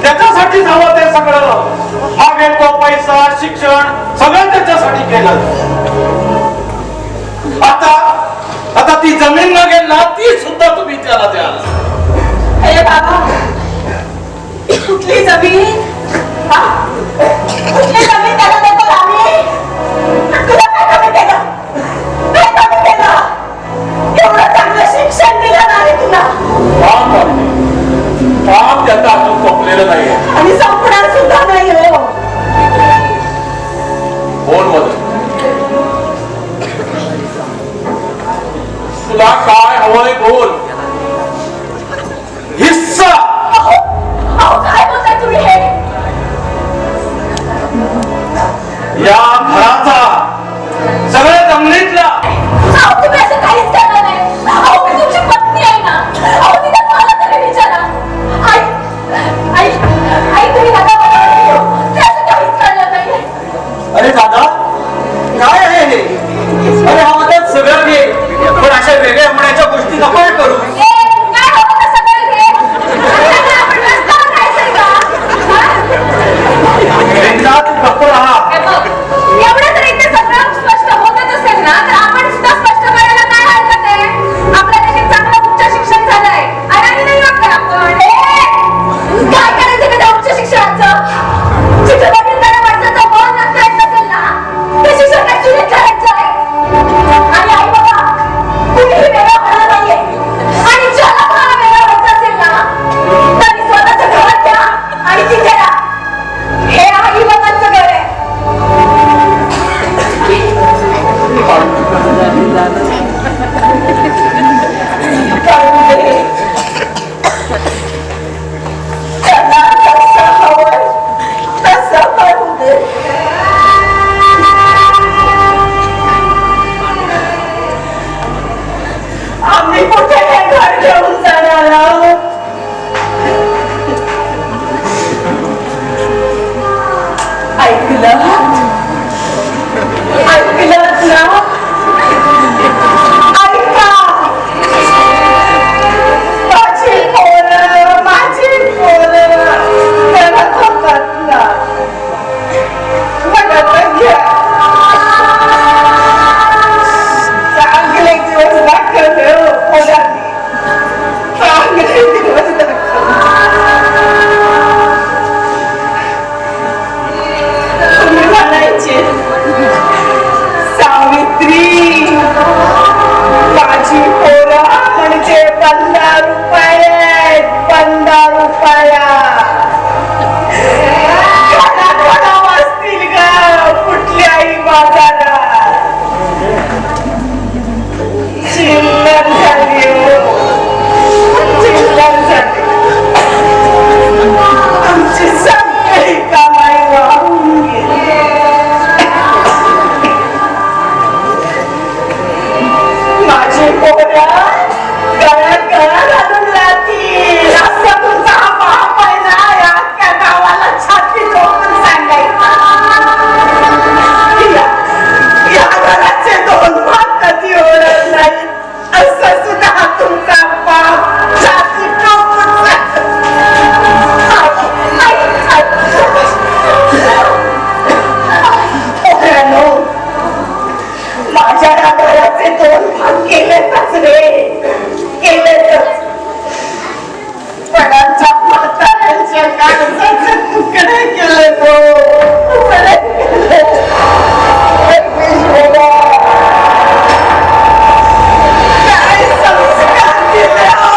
त्याच्यासाठी हवं ते सगळं, मागे तो पैसा, शिक्षण सगळं त्याच्यासाठी केलं. आता ती जमीन न गेल ना, ती सुद्धा तुम्ही त्याला द्याल. हे बाबा, कुठली जमीन? हा? कुठली जमीन त्याला देतो आम्ही? तुला काय कमी केलं? काय कमी केलं? एवढं चांगलं शिक्षण दिलं नाही तुला, काम त्याचं अजून संपलेलं नाहीये. आणि संपणार सुद्धा नाही हो. फोनमध्ये तुला काय हवंय बोल. हिस्सा. अहो काय बोलताय तुम्ही हे? या घराचा, सगळ्या जमिनीतला. अहो, तुम्ही असं काहीच करणार नाही. अहो, मी तुमची पत्नी आहे ना. अहो, निदान मला तरी विचारा. आई, तुम्ही नका बोलू. ते असं काहीच करणार नाहीये. अरे दादा, काय आहे हे? अरे हा मदत सगळं घे, पण अशा वेगळ्या होण्याच्या गोष्टी नको करू. ए, काय हवं ते सगळं घे. आता आपण रस्त्यावर जायचंय का? हा? एकनाथ गप्प राहा. हे बघ, एवढं जर इथे सगळं स्पष्ट होतच असेल ना, तर आपण सुद्धा स्पष्ट करायला काय हरकत आहे? आपल्या देशात चांगलं उच्च शिक्षण झालंय. अडाणी नाही वाटत आपण. काय करायचं का त्या उच्च शिक्षणाचं? शिक्षणातील त्या माणसाचं मन नसता येत नसेल ना, ते शिक्षण काय चुलीत करायचं आहे? आणि आई बाबा, कुणीही वेगळं होणार नाहीये. आणि ज्याला कोणाला वेगळं व्हायचं असेल ना, त्यांनी स्वतःचं घर घ्या आणि तिथे राहा. हे आई बाबांचं घर आहे. त्यांना जसं हवंय तसं करू दे. आम्ही कुठे हे घर घेऊन जाणार आहोत? ऐकलं ना? ऐका, माझी पोरं करत होतात ना, बघत घ्या. चांगले दिवस दाखवले हो पोरांनी, चांगले दिवस तुम्ही म्हणायचे सावित्री, माझी पोरं म्हणजे 15 रुपये, 15 रुपया. कोणा वाचतील ग कुठली आई बाजारात? चिल्लर झाली हो, चिल्लर झाली. आमची सगळी कमाई वाहून गेली. माझी पोरं गळ्यात गळा घालून राहतील, असं तुझा बाप आहे ना, या अख्ख्या गावाला छाती ठोकून सांगायचं. या घराचे 2 भाग कधी ओळख नाही, असं सुद्धा तुमचा बाप छाती ठोकून सांगतो. माझ्या या घराचे 2 भाग केलेच रे, केलेच. पण आमच्या म्हाताऱ्यांच्या काळजाचे तुकडे केले तो, तुकडे केले. काय संस्कार दिले हो.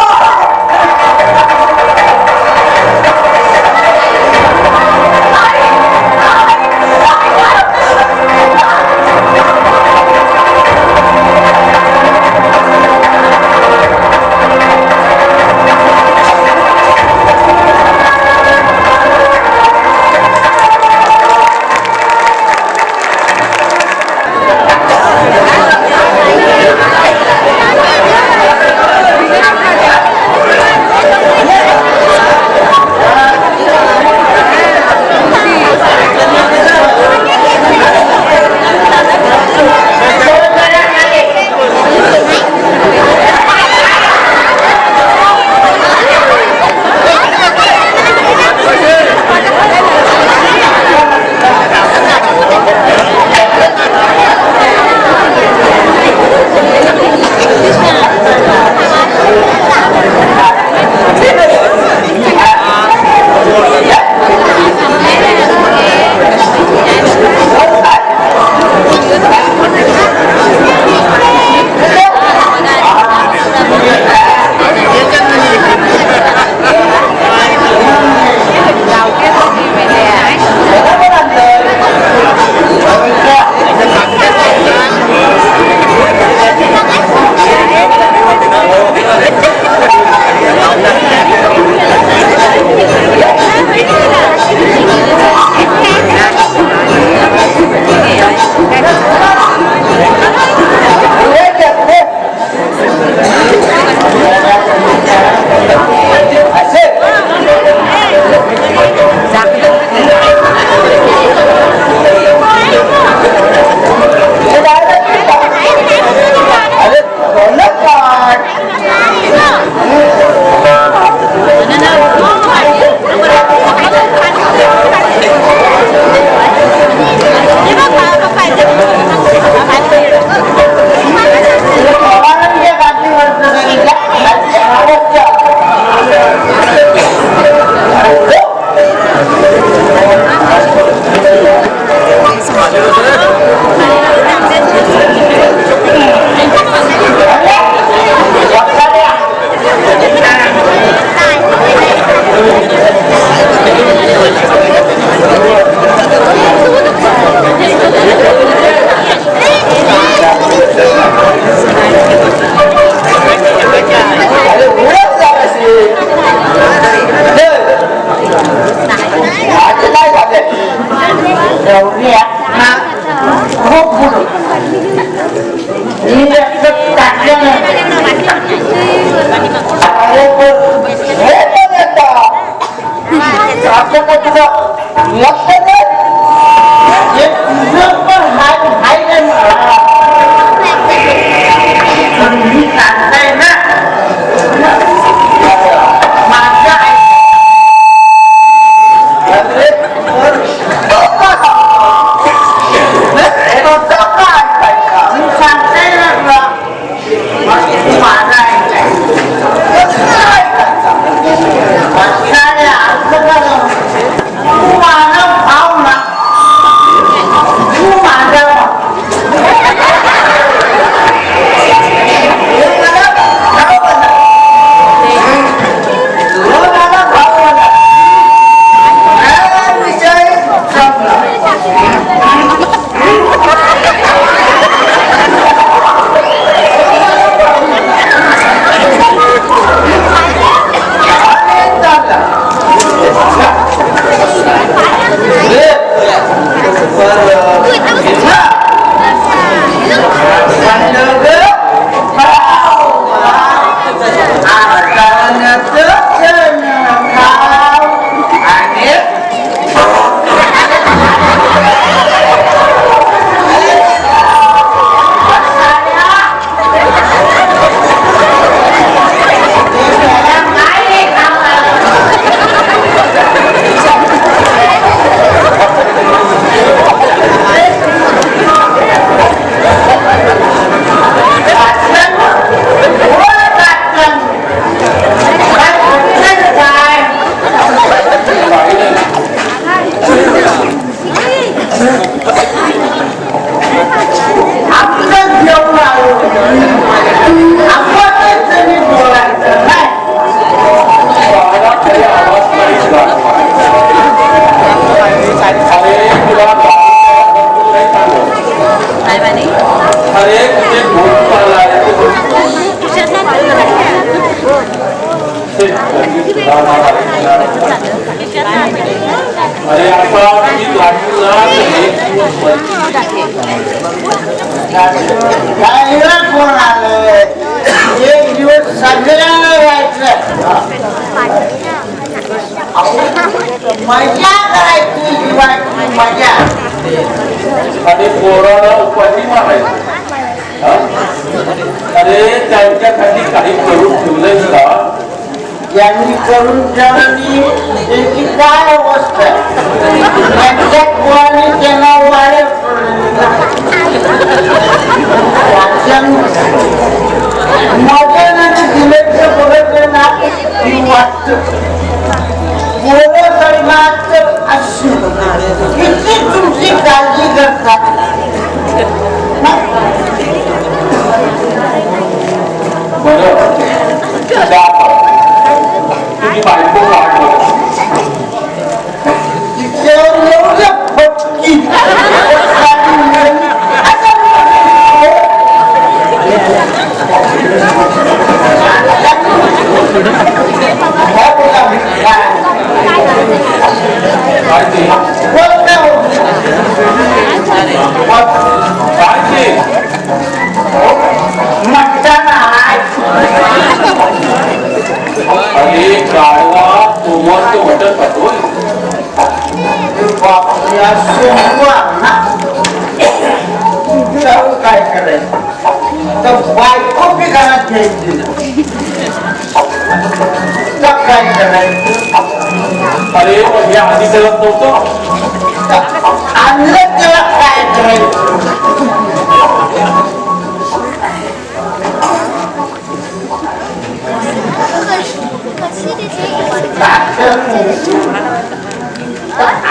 अरे आता मी लागला कोण आलं एक दिवस सगळ्यांना व्हायचं मजा करायची दिवाळी मजा आणि पोराला उपाधी मारायची अरे त्यांच्यासाठी काही करून ठेवलंय का यांनी करून ठेवली त्याची काय अवस्था त्यांच्या पोराने त्यांना वाढ मजाने दिलेचं बघत ना ती वाटत पोरं करणार अशी किती तुमची काळजी करतात बरं तुझी बायको वाट एवढं फटकी काय ते काय ते अरे काळवा कोमर ते वाटत खातोय काय करायचं तर बायको बी घरात घ्यायची तर काय करायचं अरे पण हे आधी करत नव्हतं आणलं त्याला काय करायचं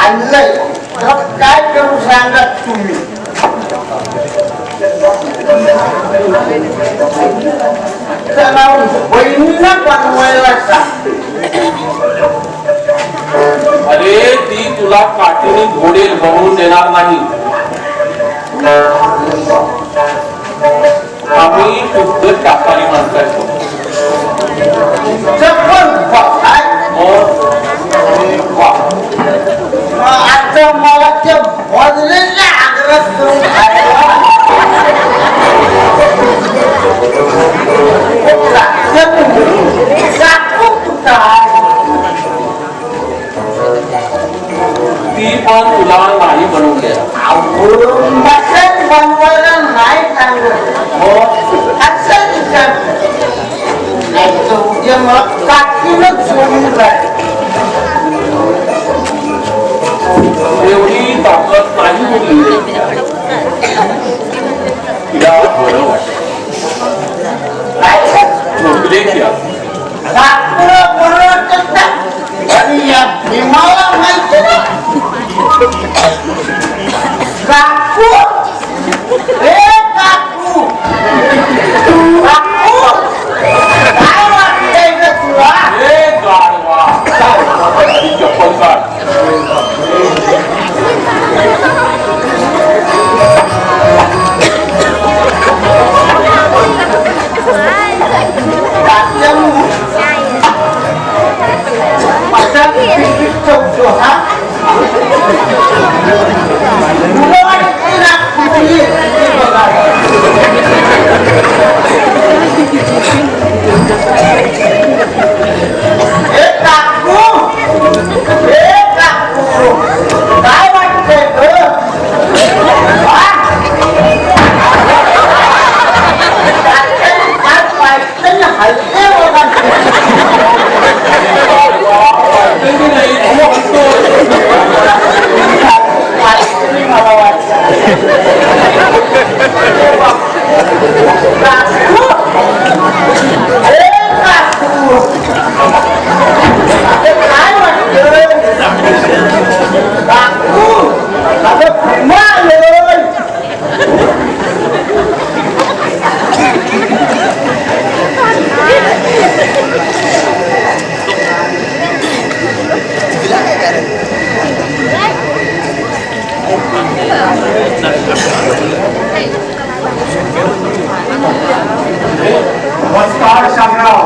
आणलंय तर काय करू सांगा तुम्ही त्याला बहिणीला बनवायला सांग अरे ती तुला काठीने घोडेल बनवून देणार नाही आम्ही शुद्ध शाकाहारी माणसं असतो आता मला ते बदलेला आग्रह करून ती पण तुला नाही बनवून द्या मटण बनवायला नाही सांगत असं विचार नाही तर उद्या मग काकीनच सोडून जाईल एवढी ताकद नाही होती या बरं आणि या भीमाला माहिती ना काकू हे काकू काकू काय वाटतंय ग तुला चप्पल काढ काय वाटतंय हलते मला नमस्कार शामराव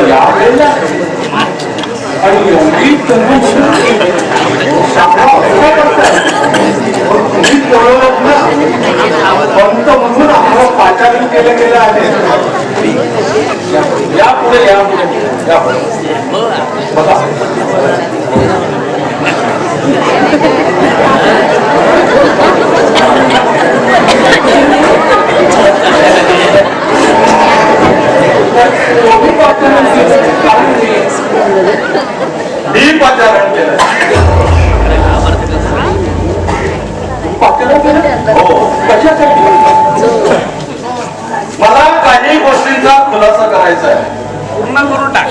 यावेळेला आणि एवढी तुम्हीच बोलवलं ना पंत म्हणून आम्हाला पाचारण केलं गेलं आहे. या पुढे बघा मी पाचारण केलं. हो, कशासाठी? मला काही गोष्टींचा खुलासा करायचा आहे. पूर्ण करून टाक.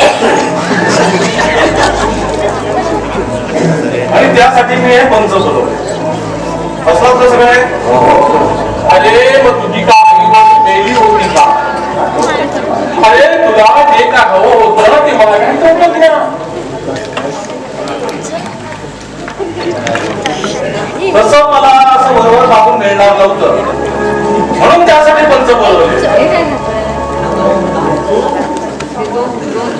आणि त्यासाठी मी हे पंच बोलवले. असं कसं काय? अरे मग तुझी का आई मेली होती का? अरे तुला जे का हवं होतं ते मला काही समजत नाही. तसं मला असं बरोबर मागून मिळणार नव्हतं म्हणून त्यासाठी पंच बोलवले.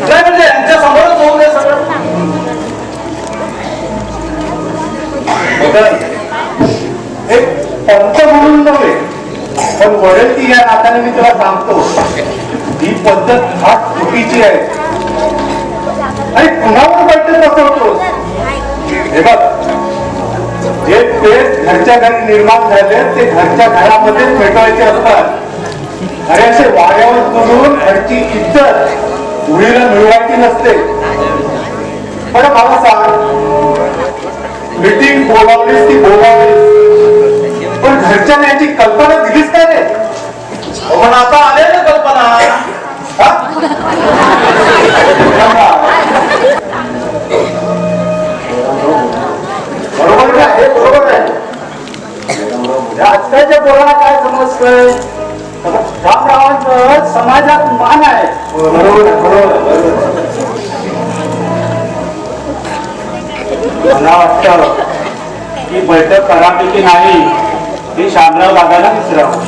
नाही म्हणजे यांच्या समोरच होऊ नये सगळं. एक पंच म्हणून नव्हे पण वडीलकी या नात्याने मी तुला सांगतो ही पद्धत फार चुकीची आहे आणि कुणावर बैठक बसवतोस. हे बघ जे पेट घरच्या घरी निर्माण झाले ते घरच्या घरामध्येच पेटवायचे असतात. अरे असे वाऱ्यावर करून घरची इज्जत उडीला मिळवायची नसते. पण मला सांग मीटिंग बोलावलीस ती बोलावलीस पण घरच्याने याची कल्पना दिलीस का रे? पण आता आले ना कल्पना. बरोबर का? हे बरोबर आहे. आजकालच्या पोराला काय समजतंय? रामरावांचं समाजात मान आहे. बरोबर आहे, बरोबर आहे. मला वाटतं की बैठक करावी की नाही ही शामराव दादाला विचारावं.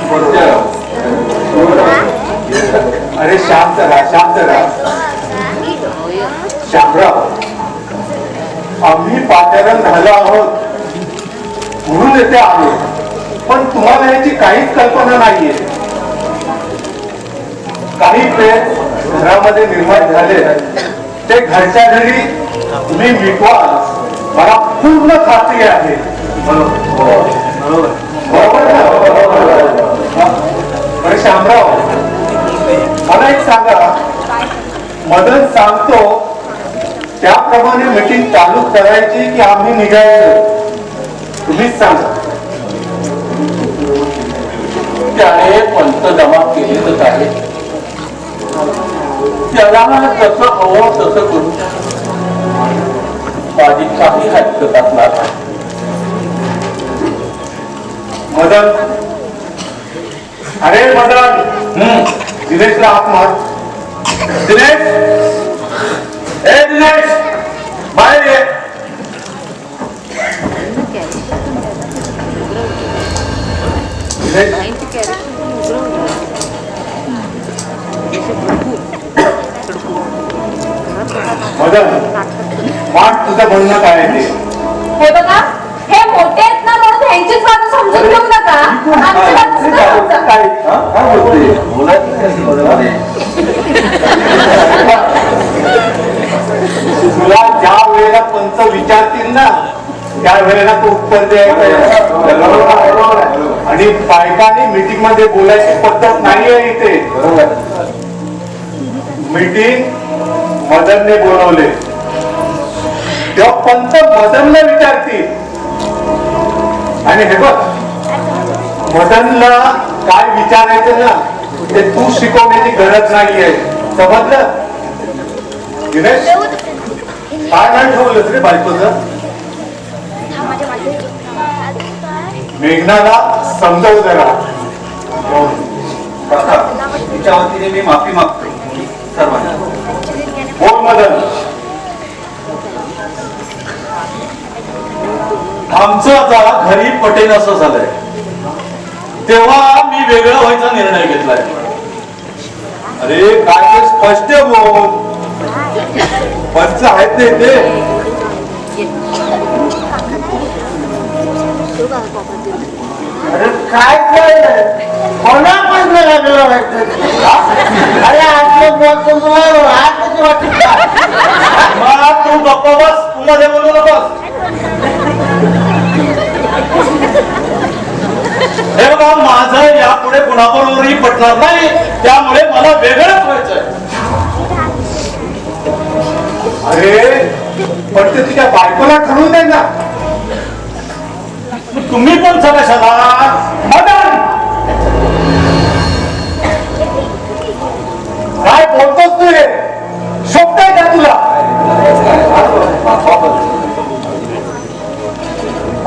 अरे शांत राहा, शांत राहा. शामराव आम्ही पाचारण झालो आहोत म्हणून येथे आलो पण तुम्हाला याची काहीच कल्पना नाहीये. काही पेट घरामध्ये निर्माण झाले ते घरच्या घरी तुम्ही मिटवाल मला पूर्ण खात्री आहे. बरोबर ना? बरं शामराव मला एक सांगा मदन सांगतो त्याप्रमाणे मीटिंग चालू करायची की आम्ही निघायचं तुम्हीच सांगा. त्याने पंच जमा केलेच आहे. त्याला जसं हवं तसं करू. माझी काही हरकत असणार नाही. मदन अरे मदन दिनेशला हात मार. दिनेश ए दिनेश बाहेर ये. मदन वाट तुझं म्हणणं काय आहे ते? हे बघा हे मोठे आहेत ना म्हणून ह्यांचीच बाजू समजून घेऊ नका. आमची बाजू सुद्धा समजा. तुला ज्या वेळेला पंच विचारतील ना त्या वेळेला तू उत्तर द्यायचं. आणि बायकांनी मीटिंग मध्ये बोलायची पद्धत नाहीये इथे. मीटिंग मदनने बोलवले तेव्हा पंत मदनला विचारतील. आणि हे बघ मदनला काय विचारायचं ना ते तू शिकवण्याची गरज नाहीये. समजलं? दिनेश काय नाही ठेवलंच रे बायकोचं? मेघनाला समजावू जरा. तिच्या वतीने मी माफी मागतो सर्वांना. बोल मदन. आमचं आता घरी पटेल असं झालंय तेव्हा मी वेगळं व्हायचा निर्णय घेतलाय. अरे काय ते स्पष्ट बोल. पंच आहेत ते ते. अरे काय कळलं कोणा पण लागलं वाटतं. अरे आपलं बोलतो तुला हात वाटत का? मग तू गप्प बस, तू मध्ये बोलू नकोस. हे बघा, माझं यापुढे कुणाबरोबरही पटणार नाही, त्यामुळे मला वेगळंच व्हायचंय. अरे पण ते तुझ्या बायकोला ठरवून दे ना. तुम्ही पण कशाला मदन काय बोलतोस तू रे? शोभतंय का तुला?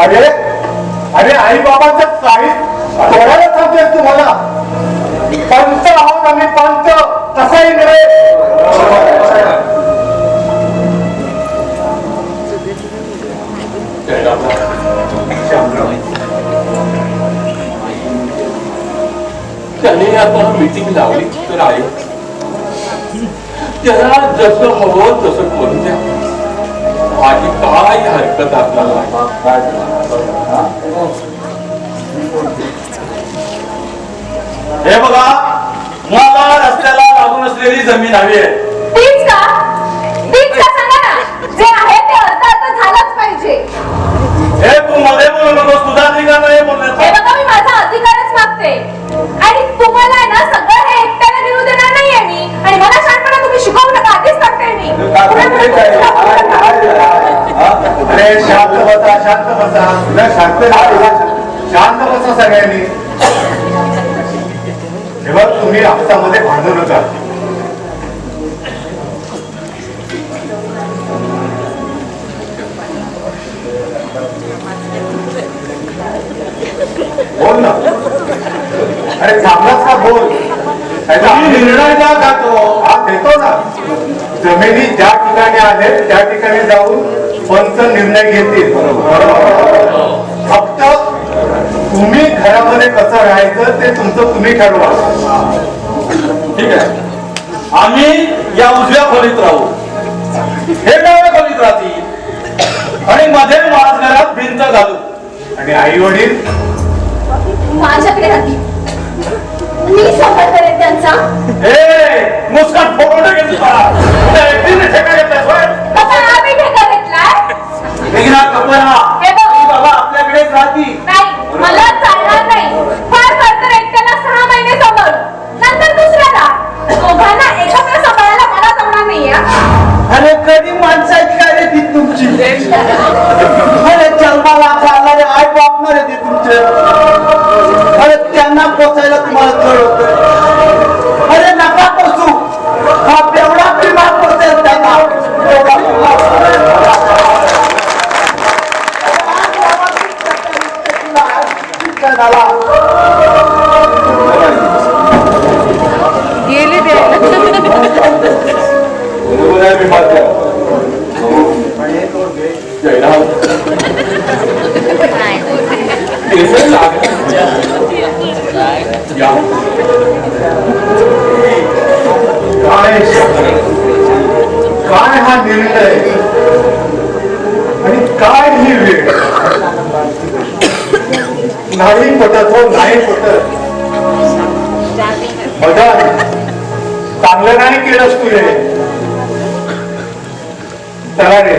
अरे अरे आई बाबांचं काही थोड्याला सांगतेस तू मला. पंच आहोत आम्ही, पंच. तसाही नव्हे. त्याने आता मीटिंग लावली तर आहे, त्याला जसं हवं तसं करून द्या. माझी काय हरकत आपल्याला. हे बघा, मला रस्त्याला लागून असलेली जमीन हवी आहे. तीच का सांगा ना. जे आहे ते अर्ध झालंच पाहिजे. हे तू मध्ये बोलू नकोस, तुझा अधिकार नाही हे बोलण्याचा. बघा, मी माझा अधिकारच मागते आणि तुम्हाला आहे ना सगळं हे एकट्याला देऊ देणार नाहीये मी. आणि मला शांतपणे तुम्ही शिकवू नका, आधीच सांगते मी. अरे शांत बसा, शांत बसा. शांत बसा सगळ्यांनी. तेव्हा तुम्ही आपसामध्ये भांडू नका. बोल ना. अरे थांबलाच का? बोल. तुम्ही निर्णय द्या का तो? हा देतो ना. जमिनी ज्या ठिकाणी आहेत त्या ठिकाणी जाऊन पंच निर्णय घेतील. फक्त तुम्ही घरामध्ये कसं राहायचं ते तुमचं तुम्ही ठरवा. ठीक आहे, आम्ही या उजव्या खोलीत राहू, हे डाव्या खोलीत राहतील आणि मध्ये माझघरात भिंत घालू. आणि आई वडील माझ्याकडे राहतील. मी संपर्क करेन त्यांचा. हे मुस्कान फोडून टाकेल तुला. तुला एकटीने ठेका घेतलाय होय? कसा आम्ही ठेका घेतलाय? मेघना कपडा हे बघ, बाबा आपल्याकडेच राहतील. नाही, मला चालणार नाही. फार तर एकट्याला 6 महिने सांभाळ, नंतर दुसऱ्याला. दोघांना एकत्र सांभाळायला मला जमणार नाहीये. अरे कधी माणसाची काय रे ती तुमची? अरे जन्माला चालणारे आई बापणार आहे ते तुमचे. अरे त्यांना पोचायला तुम्हाला जड होत. अरे नका पोचू. हा तेवढा बिमार पोचेल त्यांना. गेले ते. काय हा निर्णय आणि काय ही वेळ. नाही पटत हो, नाही पटत. मदन, चांगलं नाही केलंस तू हे. चला रे.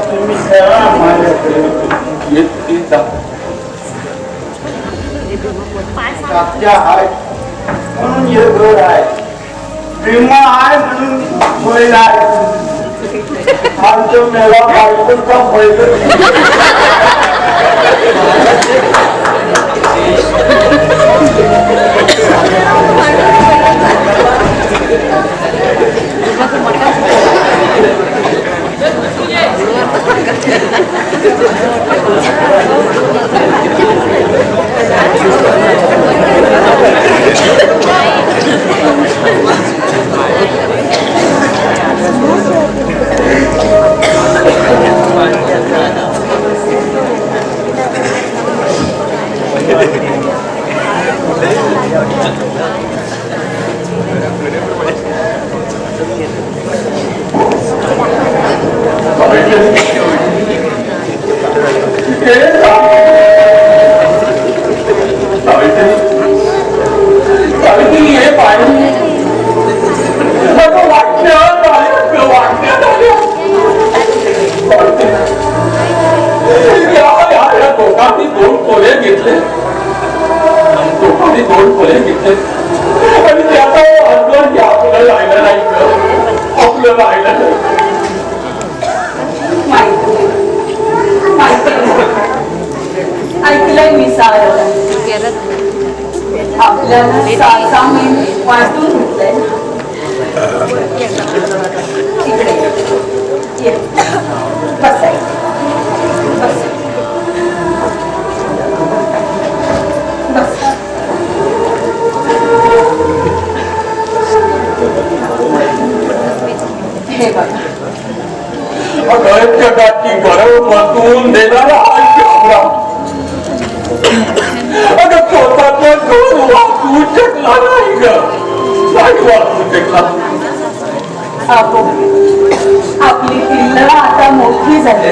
तुम्ही करा आहे म्हणून हे घर आहे. विमा आहे म्हणून बैल आहे. हा आमच्या मेळा बायकोचा पहिलं ऐकलंय मी सारं आपल्याला 6 महिने वाटून घेतलंय इकडे ये बसाय बस बस हे बघा अगं जगाची गरज वाचून देणारा अगं स्वतःचं घर वाचू शकला नाही ग नाही वाचू शकला आपली पिल्लं आता मोठी झाली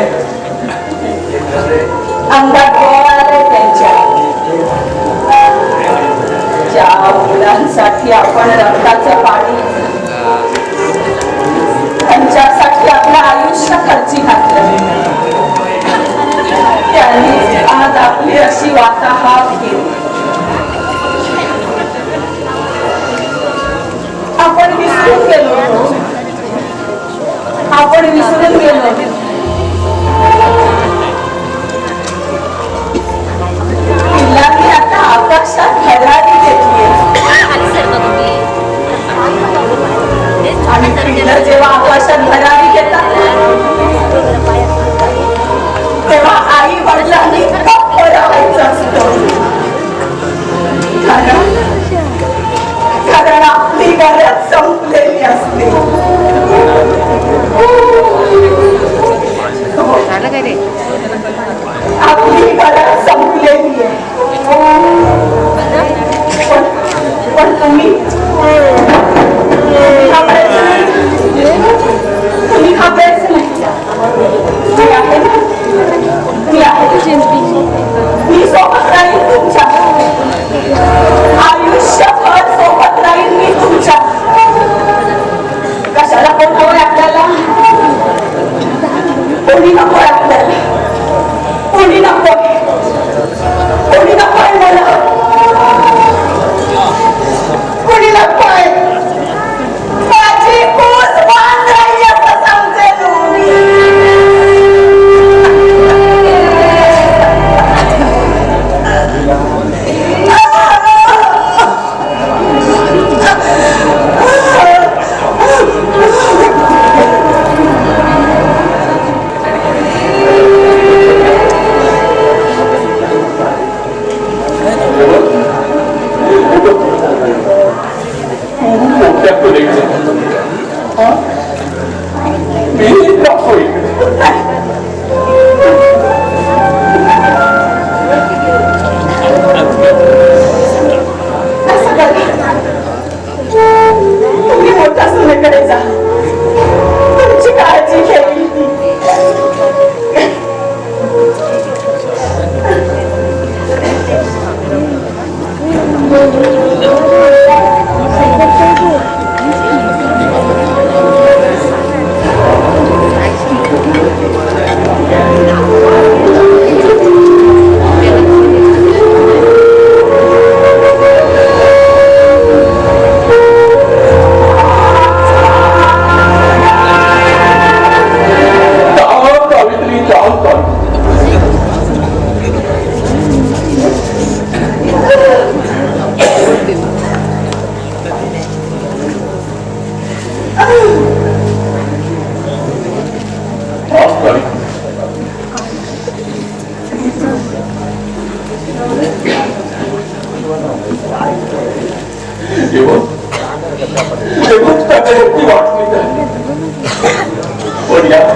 अंगात बळ आलंय त्यांच्या ज्या मुलांसाठी आपण रक्ताचं पाणी त्यांच्यासाठी आपलं आयुष्य खर्ची घातलं त्यांनी आज आपली अशी वाताहात केली आपण विसरून गेलो आपण विसरून गेलो पिल्लांनी आता आकाशात भरारी घेतली आणि पिल्लं जेव्हा आकाशात भरारी घेतात तेव्हा आई वडिलांनी गप्प राहायचं असतं कारण आपली गरज संपलेली असते आपली गरज संपलेली आहे पण तुम्ही घाबरायचं नाही आहे ना मी आहे मी सोबत राहील तुमच्या आयुष्यभर सोबत राहील मी तुमच्या कशाला कोण हवंय आपल्याला कोणी नकोय आपल्याला कोणी नकोय कोणी नकोय मला कोणी नकोय माझी पूस बांध राहिली असं सांगते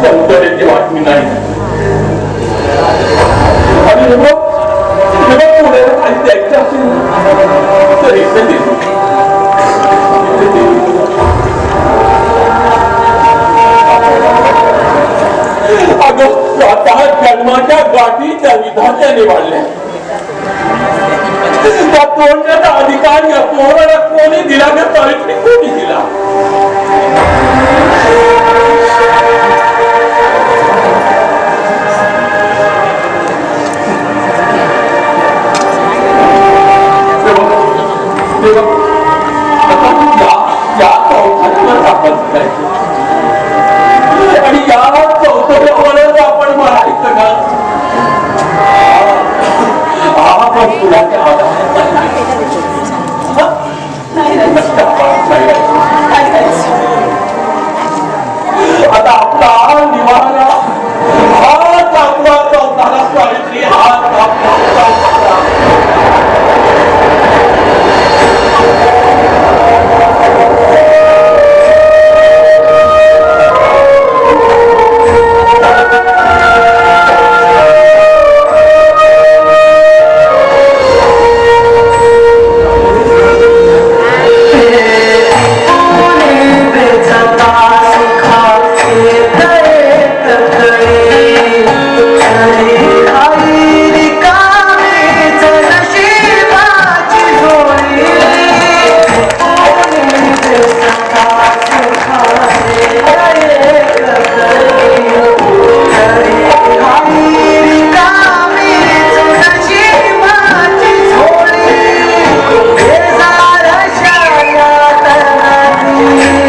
संकटाची बातमी नाही. आणि हे बघ पुढे काही द्यायचं असेल तर इथे देतो. अगं स्वतः जन्माच्या गाठी त्या विधात्याने वाढल्या. त्या तोडण्याचा अधिकार या पोराला कोणी दिला, त्या तळीतून कोणी दिला.